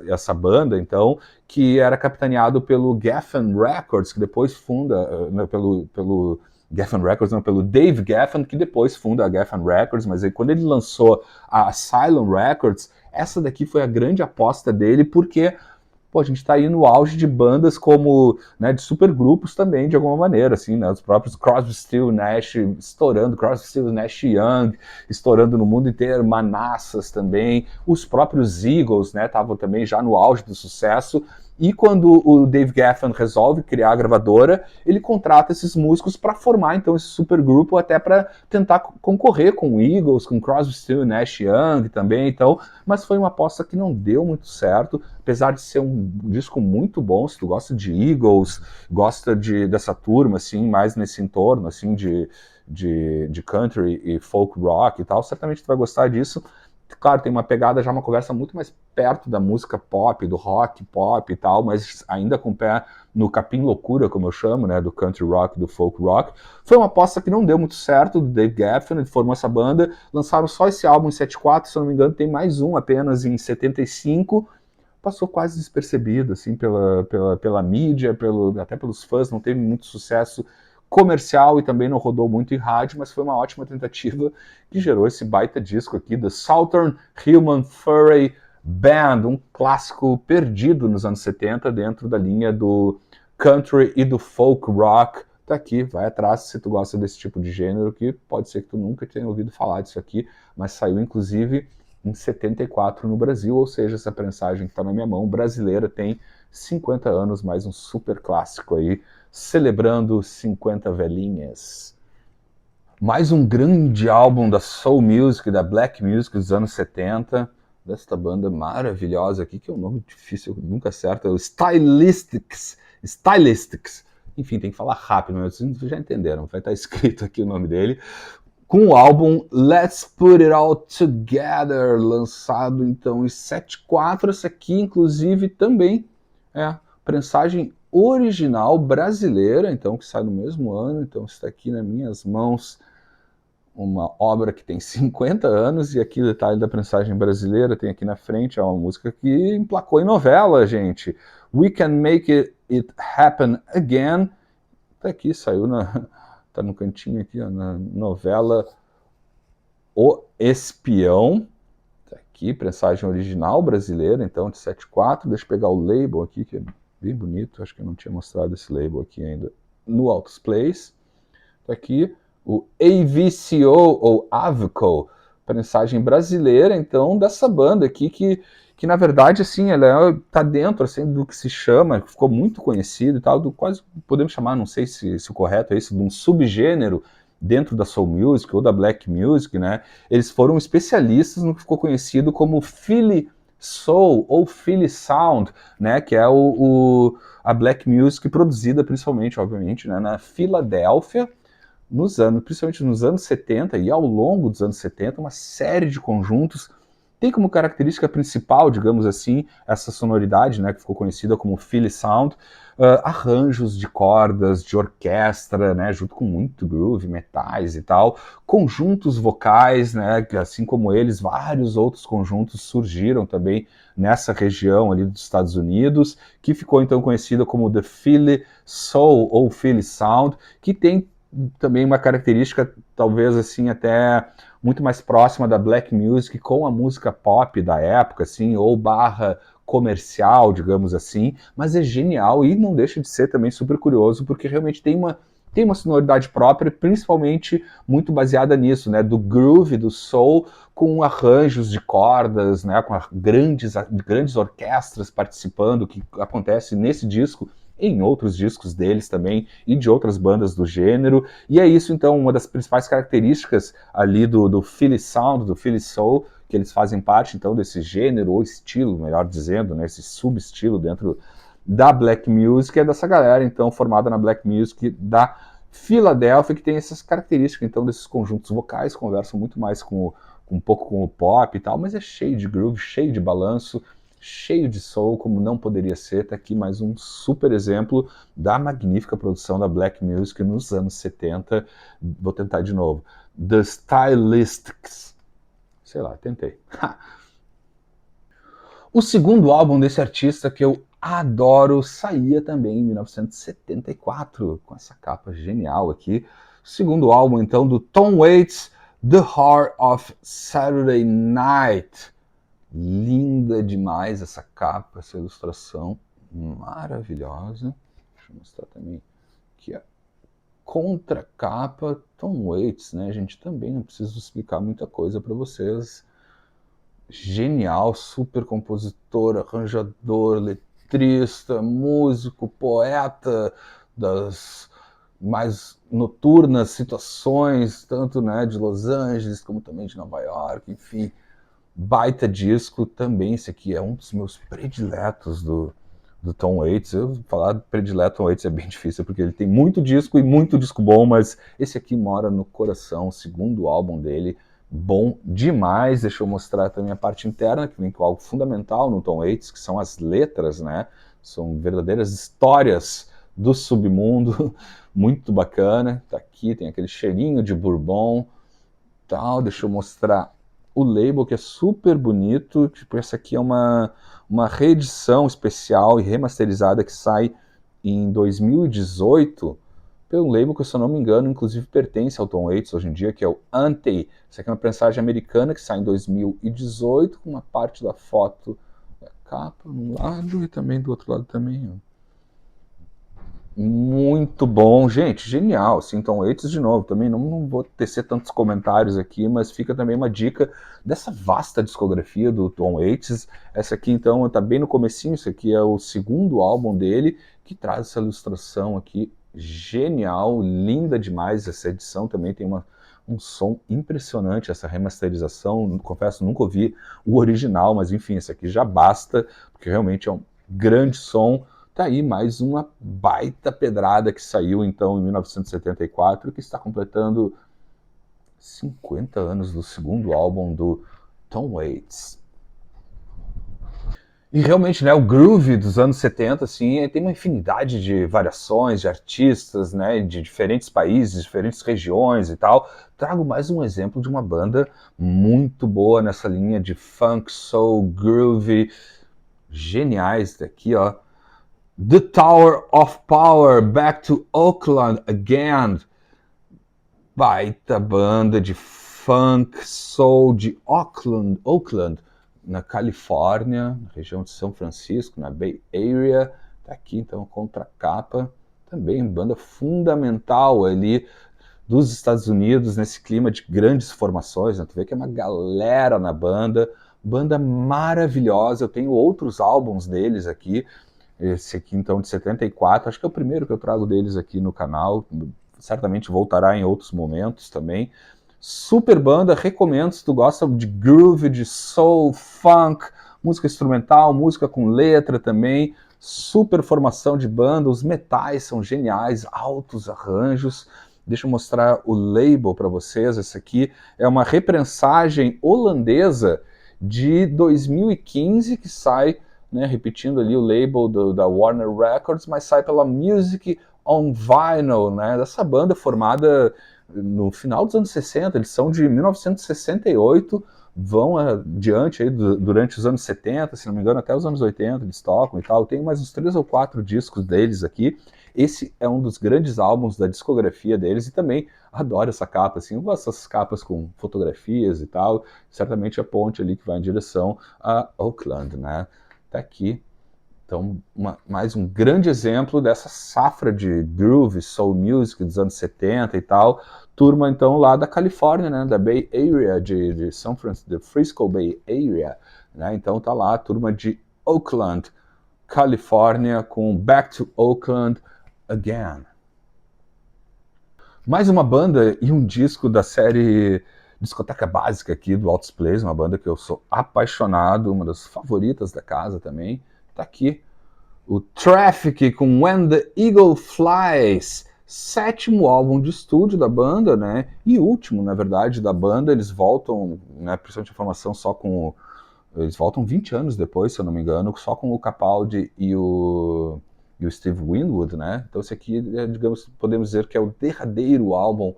essa banda, então, que era capitaneado pelo Geffen Records, que depois funda, pelo Geffen Records, não, pelo Dave Geffen, que depois funda a Geffen Records, mas aí quando ele lançou a Asylum Records, essa daqui foi a grande aposta dele, porque pô, a gente está aí no auge de bandas como, né, de supergrupos também, de alguma maneira, assim, né, os próprios Crosby, Stills, Nash estourando, Crosby, Stills, Nash Young estourando no mundo inteiro, Manassas também, os próprios Eagles, né, estavam também já no auge do sucesso. E quando o Dave Geffen resolve criar a gravadora, ele contrata esses músicos para formar então esse supergrupo, até para tentar concorrer com o Eagles, com Crosby, Stills, Nash Young também, então, mas foi uma aposta que não deu muito certo, apesar de ser um disco muito bom. Se tu gosta de Eagles, gosta dessa turma, assim, mais nesse entorno, assim, de country e folk rock e tal, certamente tu vai gostar disso. Claro, tem uma pegada já, uma conversa muito mais perto da música pop, do rock pop e tal, mas ainda com o pé no capim loucura, como eu chamo, né, do country rock, do folk rock. Foi uma aposta que não deu muito certo, do Dave Geffen. Ele formou essa banda, lançaram só esse álbum em 74, se eu não me engano, tem mais um apenas em 75, passou quase despercebido, assim, pela mídia, até pelos fãs, não teve muito sucesso comercial e também não rodou muito em rádio, mas foi uma ótima tentativa que gerou esse baita disco aqui, The Southern Human Furry Band, um clássico perdido nos anos 70 dentro da linha do country e do folk rock. Tá aqui, vai atrás se tu gosta desse tipo de gênero, que pode ser que tu nunca tenha ouvido falar disso aqui, mas saiu inclusive em 74 no Brasil, ou seja, essa prensagem que está na minha mão brasileira tem 50 anos, mais um super clássico aí, celebrando 50 velhinhas. Mais um grande álbum da Soul Music, da Black Music dos anos 70, desta banda maravilhosa aqui, que é um nome difícil, nunca acerta, o Stylistics. Enfim, tem que falar rápido, mas vocês já entenderam, vai estar escrito aqui o nome dele, com o álbum Let's Put It All Together, lançado então em 74. Essa aqui, inclusive, também é prensagem original brasileira, então, que sai no mesmo ano. Então está aqui nas minhas mãos uma obra que tem 50 anos, e aqui o detalhe da prensagem brasileira, tem aqui na frente, é uma música que emplacou em novela, gente. We Can Make It Happen Again, tá aqui, saiu tá no cantinho aqui, ó, na novela O Espião. Tá aqui, prensagem original brasileira, então, de 74. Deixa eu pegar o label aqui, que é bem bonito. Acho que eu não tinha mostrado esse label aqui ainda no Altos Plays. Tá aqui o AVCO, ou Avco, prensagem brasileira, então, dessa banda aqui, que na verdade, assim, ela tá dentro, assim, do que se chama, ficou muito conhecido e tal, do quase, podemos chamar, não sei se o correto é isso, de um subgênero dentro da Soul Music ou da Black Music, né? Eles foram especialistas no que ficou conhecido como Philly Soul ou Philly Sound, né? Que é a Black Music produzida principalmente, obviamente, né, na Filadélfia, principalmente nos anos 70 e ao longo dos anos 70, uma série de conjuntos tem como característica principal, digamos assim, essa sonoridade, né, que ficou conhecida como Philly Sound, arranjos de cordas, de orquestra, né, junto com muito groove, metais e tal, conjuntos vocais, né, assim como eles, vários outros conjuntos surgiram também nessa região ali dos Estados Unidos, que ficou então conhecida como The Philly Soul ou Philly Sound, que tem também uma característica, talvez assim, até muito mais próxima da Black Music com a música pop da época, assim, ou barra comercial, digamos assim, mas é genial e não deixa de ser também super curioso, porque realmente tem uma sonoridade própria, principalmente muito baseada nisso, né, do groove, do soul, com arranjos de cordas, né, com grandes orquestras participando, que acontece nesse disco, em outros discos deles também, e de outras bandas do gênero, e é isso então, uma das principais características ali do Philly Sound, do Philly Soul, que eles fazem parte então desse gênero, ou estilo, melhor dizendo, né, esse subestilo dentro da Black Music, é dessa galera então formada na Black Music da Filadélfia, que tem essas características então desses conjuntos vocais, conversam muito mais um pouco com o pop e tal, mas é cheio de groove, cheio de balanço, cheio de soul, como não poderia ser. Tá aqui mais um super exemplo da magnífica produção da Black Music nos anos 70. Vou tentar de novo. The Stylistics. Sei lá, tentei. O segundo álbum desse artista que eu adoro saía também em 1974, com essa capa genial aqui. O segundo álbum, então, do Tom Waits, The Heart of Saturday Night. Linda demais essa capa, essa ilustração maravilhosa. Deixa eu mostrar também aqui a contracapa. Tom Waits, né, gente? Também não preciso explicar muita coisa para vocês. Genial, super compositor, arranjador, letrista, músico, poeta das mais noturnas situações, tanto né, de Los Angeles como também de Nova York, enfim, baita disco também. Esse aqui é um dos meus prediletos do Tom Waits. Eu falar predileto Tom Waits é bem difícil, porque ele tem muito disco e muito disco bom, mas esse aqui mora no coração, o segundo álbum dele, bom demais. Deixa eu mostrar também a parte interna, que vem com algo fundamental no Tom Waits, que são as letras, né? São verdadeiras histórias do submundo, muito bacana. Tá aqui, tem aquele cheirinho de bourbon, tal. Deixa eu mostrar o label, que é super bonito. Tipo, essa aqui é uma reedição especial e remasterizada que sai em 2018 pelo label que, se eu não me engano, inclusive pertence ao Tom Waits hoje em dia, que é o Ante. Essa aqui é uma prensagem americana que sai em 2018, com uma parte da foto da capa um lado e também do outro lado também, ó. Muito bom, gente, genial. Assim, Tom Waits, de novo, também não vou tecer tantos comentários aqui, mas fica também uma dica dessa vasta discografia do Tom Waits. Essa aqui, então, está bem no comecinho. Esse aqui é o segundo álbum dele, que traz essa ilustração aqui genial, linda demais. Essa edição também tem um som impressionante, essa remasterização. Confesso, nunca ouvi o original, mas enfim, esse aqui já basta, porque realmente é um grande som. Tá aí mais uma baita pedrada que saiu então em 1974, que está completando 50 anos do segundo álbum do Tom Waits. E realmente, né, o groove dos anos 70, assim, tem uma infinidade de variações, de artistas, né, de diferentes países, diferentes regiões e tal. Trago mais um exemplo de uma banda muito boa nessa linha de funk, soul, groove, geniais daqui, ó. The Tower of Power, Back to Oakland Again. Baita banda de funk, soul de Oakland, na Califórnia, na região de São Francisco, na Bay Area. Tá aqui então a contracapa, também banda fundamental ali dos Estados Unidos, nesse clima de grandes formações, né? Tu vê que é uma galera na banda maravilhosa. Eu tenho outros álbuns deles aqui. Esse aqui, então, de 74, acho que é o primeiro que eu trago deles aqui no canal. Certamente voltará em outros momentos também. Super banda, recomendo se tu gosta de groove, de soul, funk, música instrumental, música com letra também. Super formação de banda, os metais são geniais, altos arranjos. Deixa eu mostrar o label para vocês. Esse aqui é uma reprensagem holandesa de 2015 que sai, né, repetindo ali o label da Warner Records, mas sai pela Music on Vinyl, né, dessa banda formada no final dos anos 60, eles são de 1968, vão adiante aí durante os anos 70, se não me engano, até os anos 80 eles tocam e tal. Tem mais uns 3 ou 4 discos deles aqui. Esse é um dos grandes álbuns da discografia deles, e também adoro essa capa, assim, eu gosto dessas capas com fotografias e tal, certamente a ponte ali que vai em direção a Oakland, né? tá aqui. Então, mais um grande exemplo dessa safra de groove, soul music dos anos 70 e tal. Turma, então, lá da Califórnia, né, da Bay Area, de São Francisco, de Frisco Bay Area. Né? Então, tá lá a turma de Oakland, Califórnia, com Back to Oakland Again. Mais uma banda e um disco da série Discoteca Básica aqui do Altos Plays, uma banda que eu sou apaixonado, uma das favoritas da casa também. Tá aqui o Traffic com When the Eagle Flies, 7º álbum de estúdio da banda, né? E último, na verdade, da banda. Eles voltam, né, principalmente a formação só com eles voltam 20 anos depois, se eu não me engano, só com o Capaldi e o Steve Winwood, né? Então esse aqui, digamos, podemos dizer que é o derradeiro álbum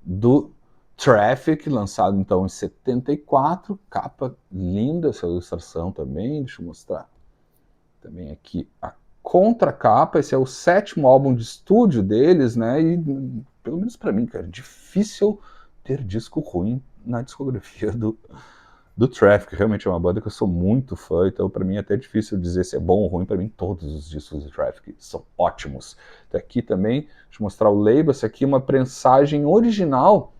do Traffic, lançado então em 74, capa linda essa ilustração também, deixa eu mostrar também aqui a contracapa. Esse é o 7º álbum de estúdio deles, né? E pelo menos para mim, cara, difícil ter disco ruim na discografia do Traffic. Realmente é uma banda que eu sou muito fã, então para mim é até difícil dizer se é bom ou ruim. Para mim todos os discos do Traffic são ótimos. Então, aqui também, deixa eu mostrar o label. Esse aqui é uma prensagem original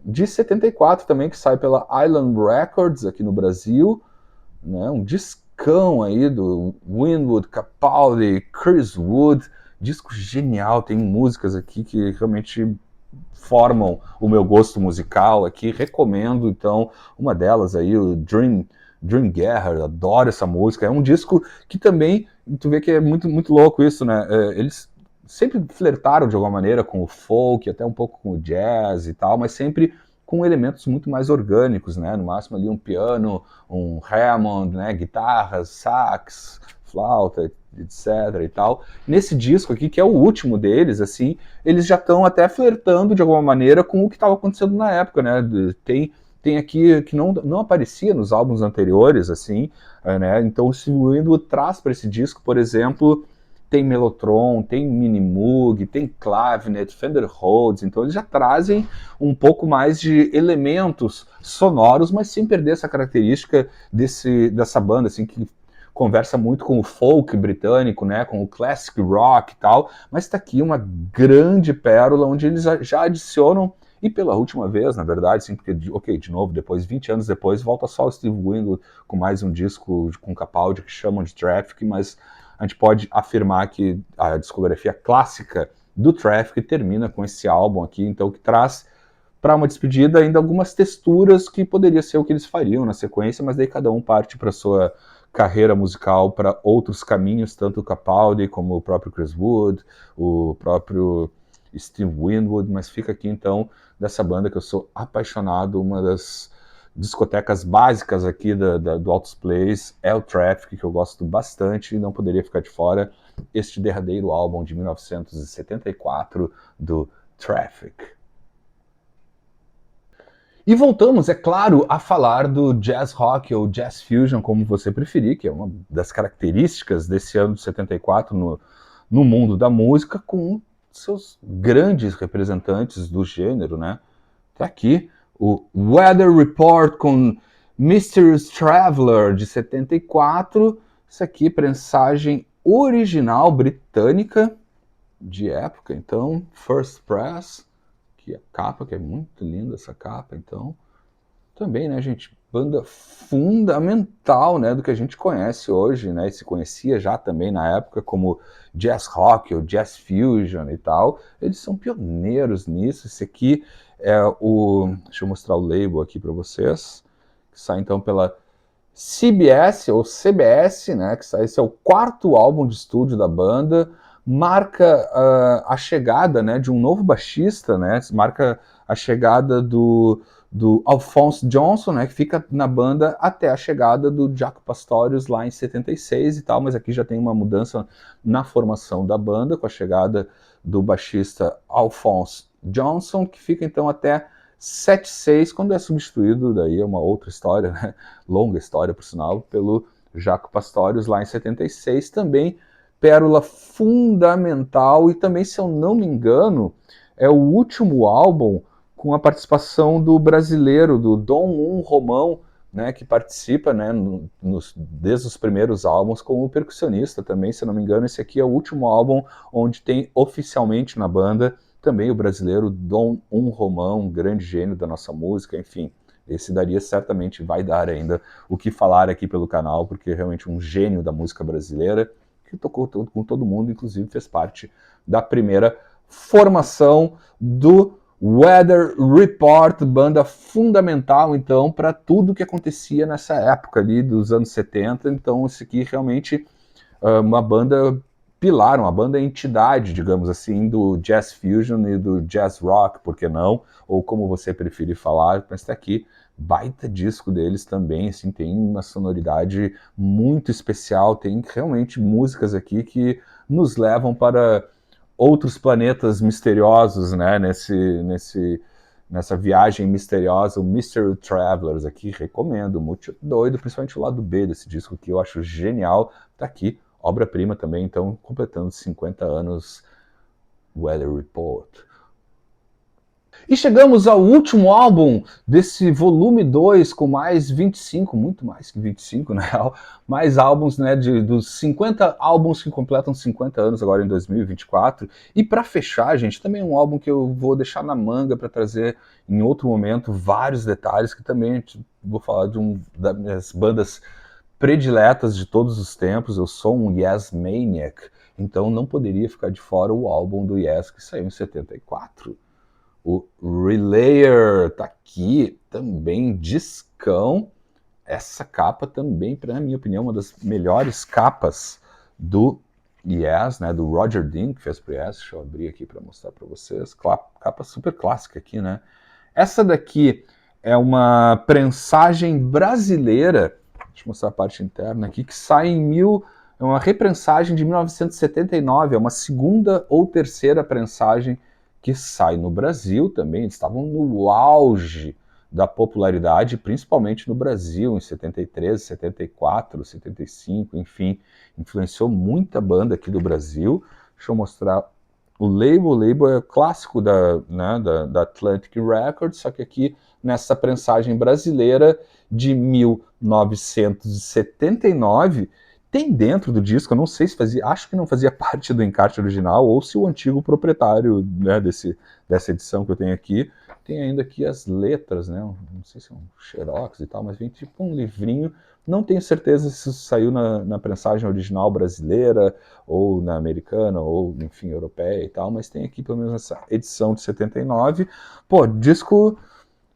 de 74 também, que sai pela Island Records aqui no Brasil, né? Um discão aí do Winwood, Capaldi, Chris Wood, disco genial. Tem músicas aqui que realmente formam o meu gosto musical aqui, recomendo. Então, uma delas aí, o Dream Guerra, adoro essa música. É um disco que também, tu vê que é muito, muito louco isso, né? Eles sempre flertaram de alguma maneira com o folk, até um pouco com o jazz e tal, mas sempre com elementos muito mais orgânicos, né? No máximo ali um piano, um Hammond, né? Guitarras, sax, flauta, etc e tal. Nesse disco aqui, que é o último deles, assim, eles já estão até flertando de alguma maneira com o que estava acontecendo na época, né? Tem aqui que não aparecia nos álbuns anteriores, assim, né? Então o Steve Winwood traz para esse disco, por exemplo, tem Mellotron, tem Minimoog, tem Clavinet, Fender Rhodes. Então eles já trazem um pouco mais de elementos sonoros, mas sem perder essa característica dessa banda, assim, que conversa muito com o folk britânico, né, com o classic rock e tal, mas está aqui uma grande pérola onde eles já adicionam, e pela última vez, na verdade, sim, porque, ok, de novo, depois, 20 anos depois, volta só o Steve Winwood com mais um disco com Capaldi que chamam de Traffic, mas a gente pode afirmar que a discografia clássica do Traffic termina com esse álbum aqui, então, que traz para uma despedida ainda algumas texturas que poderia ser o que eles fariam na sequência, mas daí cada um parte para sua carreira musical para outros caminhos, tanto o Capaldi como o próprio Chris Wood, o próprio Steve Winwood, mas fica aqui então dessa banda que eu sou apaixonado, uma das discotecas básicas aqui do Altos Plays, é o Traffic, que eu gosto bastante e não poderia ficar de fora este derradeiro álbum de 1974 do Traffic. E voltamos, é claro, a falar do jazz rock ou jazz fusion, como você preferir, que é uma das características desse ano de 74 no mundo da música, com seus grandes representantes do gênero, né? Tá aqui o Weather Report com Mysterious Traveler, de 74. Isso aqui, prensagem original britânica de época, então, First Press. Aqui a capa, que é muito linda essa capa, então. Também, né, gente, banda fundamental, né, do que a gente conhece hoje, né, e se conhecia já também na época como jazz rock ou jazz fusion e tal. Eles são pioneiros nisso. Esse aqui é deixa eu mostrar o label aqui para vocês, que sai então pela CBS ou CBS, né, que sai, esse é o 4º álbum de estúdio da banda. Marca a chegada, né, de um novo baixista, né, marca a chegada do Alphonse Johnson, né, que fica na banda até a chegada do Jaco Pastorius lá em 76 e tal, mas aqui já tem uma mudança na formação da banda, com a chegada do baixista Alphonse Johnson, que fica então até 76, quando é substituído, daí é uma outra história, né, longa história por sinal, pelo Jaco Pastorius lá em 76, também pérola fundamental, e também, se eu não me engano, é o último álbum com a participação do brasileiro, do Dom Romão, né, que participa, né, desde os primeiros álbuns como percussionista também, se não me engano. Esse aqui é o último álbum onde tem oficialmente na banda também o brasileiro Dom Romão, um grande gênio da nossa música, enfim. Esse daria certamente, vai dar ainda o que falar aqui pelo canal, porque é realmente um gênio da música brasileira, que tocou com todo mundo, inclusive fez parte da primeira formação do Weather Report, banda fundamental, então, para tudo que acontecia nessa época ali dos anos 70. Então, isso aqui realmente uma banda pilar, uma banda entidade, digamos assim, do jazz fusion e do jazz rock, por que não? Ou como você preferir falar, mas tá aqui, baita disco deles também, assim, tem uma sonoridade muito especial, tem realmente músicas aqui que nos levam para outros planetas misteriosos, né, nessa viagem misteriosa, o Mystery Travelers aqui, recomendo, muito doido, principalmente o lado B desse disco que eu acho genial, tá aqui, obra-prima também, então completando 50 anos, Weather Report. E chegamos ao último álbum desse volume 2, com mais 25, muito mais que 25, na real, mais álbuns, né, dos 50 álbuns que completam 50 anos agora em 2024. E para fechar, gente, também um álbum que eu vou deixar na manga para trazer em outro momento vários detalhes, que também vou falar de das minhas bandas prediletas de todos os tempos. Eu sou um Yes Maniac, então não poderia ficar de fora o álbum do Yes que saiu em 74. O Relayer tá aqui também, discão. Essa capa também, para minha opinião, uma das melhores capas do Yes, né, do Roger Dean, que fez pro Yes. Deixa eu abrir aqui para mostrar para vocês. Capa super clássica aqui, né? Essa daqui é uma prensagem brasileira. Deixa eu mostrar a parte interna aqui, que sai é uma reprensagem de 1979, é uma segunda ou terceira prensagem que sai no Brasil também. Eles estavam no auge da popularidade, principalmente no Brasil, em 73, 74, 75, enfim, influenciou muita banda aqui do Brasil. Deixa eu mostrar o label é clássico da Atlantic Records, só que aqui nessa prensagem brasileira de 1979, tem dentro do disco, eu não sei se fazia, acho que não fazia parte do encarte original, ou se o antigo proprietário, né, dessa edição que eu tenho aqui, tem ainda aqui as letras, né, não sei se é um xerox e tal, mas vem tipo um livrinho. Não tenho certeza se isso saiu na prensagem original brasileira, ou na americana, ou, enfim, europeia e tal, mas tem aqui pelo menos essa edição de 79. Pô, disco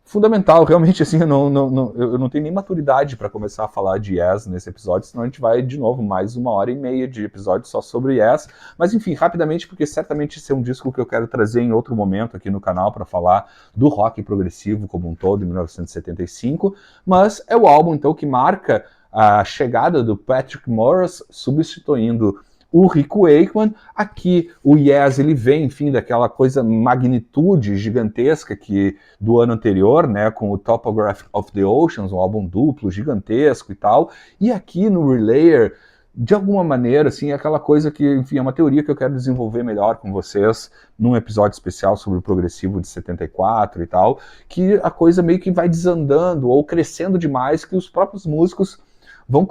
fundamental, realmente, assim, eu não tenho nem maturidade para começar a falar de Yes nesse episódio, senão a gente vai, de novo, mais 1h30 de episódio só sobre Yes. Mas, enfim, rapidamente, porque certamente esse é um disco que eu quero trazer em outro momento aqui no canal para falar do rock progressivo como um todo, em 1975, mas é o álbum, então, que marca a chegada do Patrick Morris, substituindo o Rick Wakeman. Aqui o Yes, ele vem, enfim, daquela coisa magnitude gigantesca que do ano anterior, né, com o Topograph of the Oceans, um álbum duplo gigantesco e tal. E aqui no Relayer, de alguma maneira, assim, é aquela coisa que, enfim, é uma teoria que eu quero desenvolver melhor com vocês num episódio especial sobre o progressivo de 74 e tal, que a coisa meio que vai desandando ou crescendo demais, que os próprios músicos vão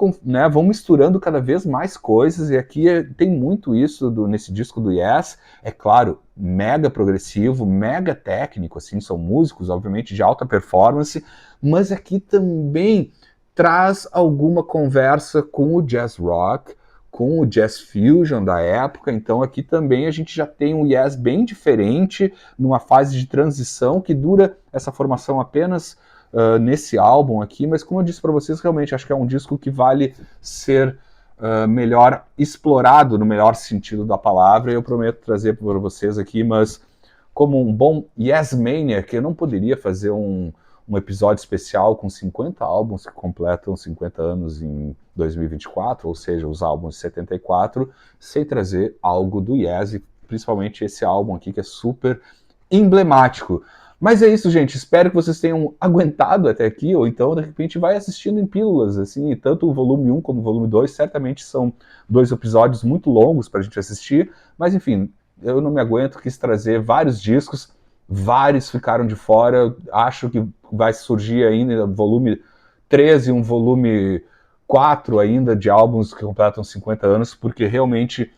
misturando cada vez mais coisas, e aqui tem muito isso nesse disco do Yes. É claro, mega progressivo, mega técnico, assim, são músicos, obviamente, de alta performance, mas aqui também traz alguma conversa com o jazz rock, com o jazz fusion da época. Então aqui também a gente já tem um Yes bem diferente, numa fase de transição que dura essa formação apenas nesse álbum aqui, mas como eu disse para vocês, realmente acho que é um disco que vale ser melhor explorado no melhor sentido da palavra, e eu prometo trazer para vocês aqui, mas como um bom Yes Maniac, eu não poderia fazer um episódio especial com 50 álbuns que completam 50 anos em 2024, ou seja, os álbuns de 74, sem trazer algo do Yes, e principalmente esse álbum aqui que é super emblemático. Mas é isso, gente. Espero que vocês tenham aguentado até aqui, ou então, de repente, vai assistindo em pílulas, assim, tanto o volume 1 como o volume 2, certamente são 2 episódios muito longos para a gente assistir, mas, enfim, eu não me aguento, quis trazer vários discos, vários ficaram de fora, acho que vai surgir ainda volume 3 e um volume 4 ainda de álbuns que completam 50 anos, porque realmente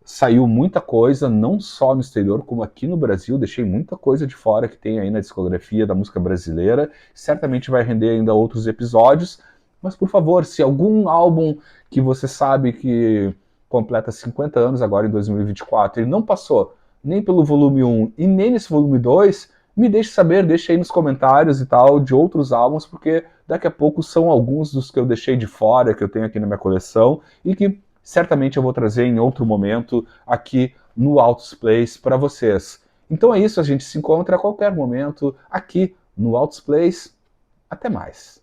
saiu muita coisa, não só no exterior, como aqui no Brasil. Deixei muita coisa de fora que tem aí na discografia da música brasileira. Certamente vai render ainda outros episódios. Mas, por favor, se algum álbum que você sabe que completa 50 anos agora em 2024, ele não passou nem pelo volume 1 e nem nesse volume 2, me deixe saber, deixe aí nos comentários e tal, de outros álbuns, porque daqui a pouco são alguns dos que eu deixei de fora, que eu tenho aqui na minha coleção, e que certamente eu vou trazer em outro momento aqui no Altos Plays para vocês. Então é isso, a gente se encontra a qualquer momento aqui no Altos Plays. Até mais.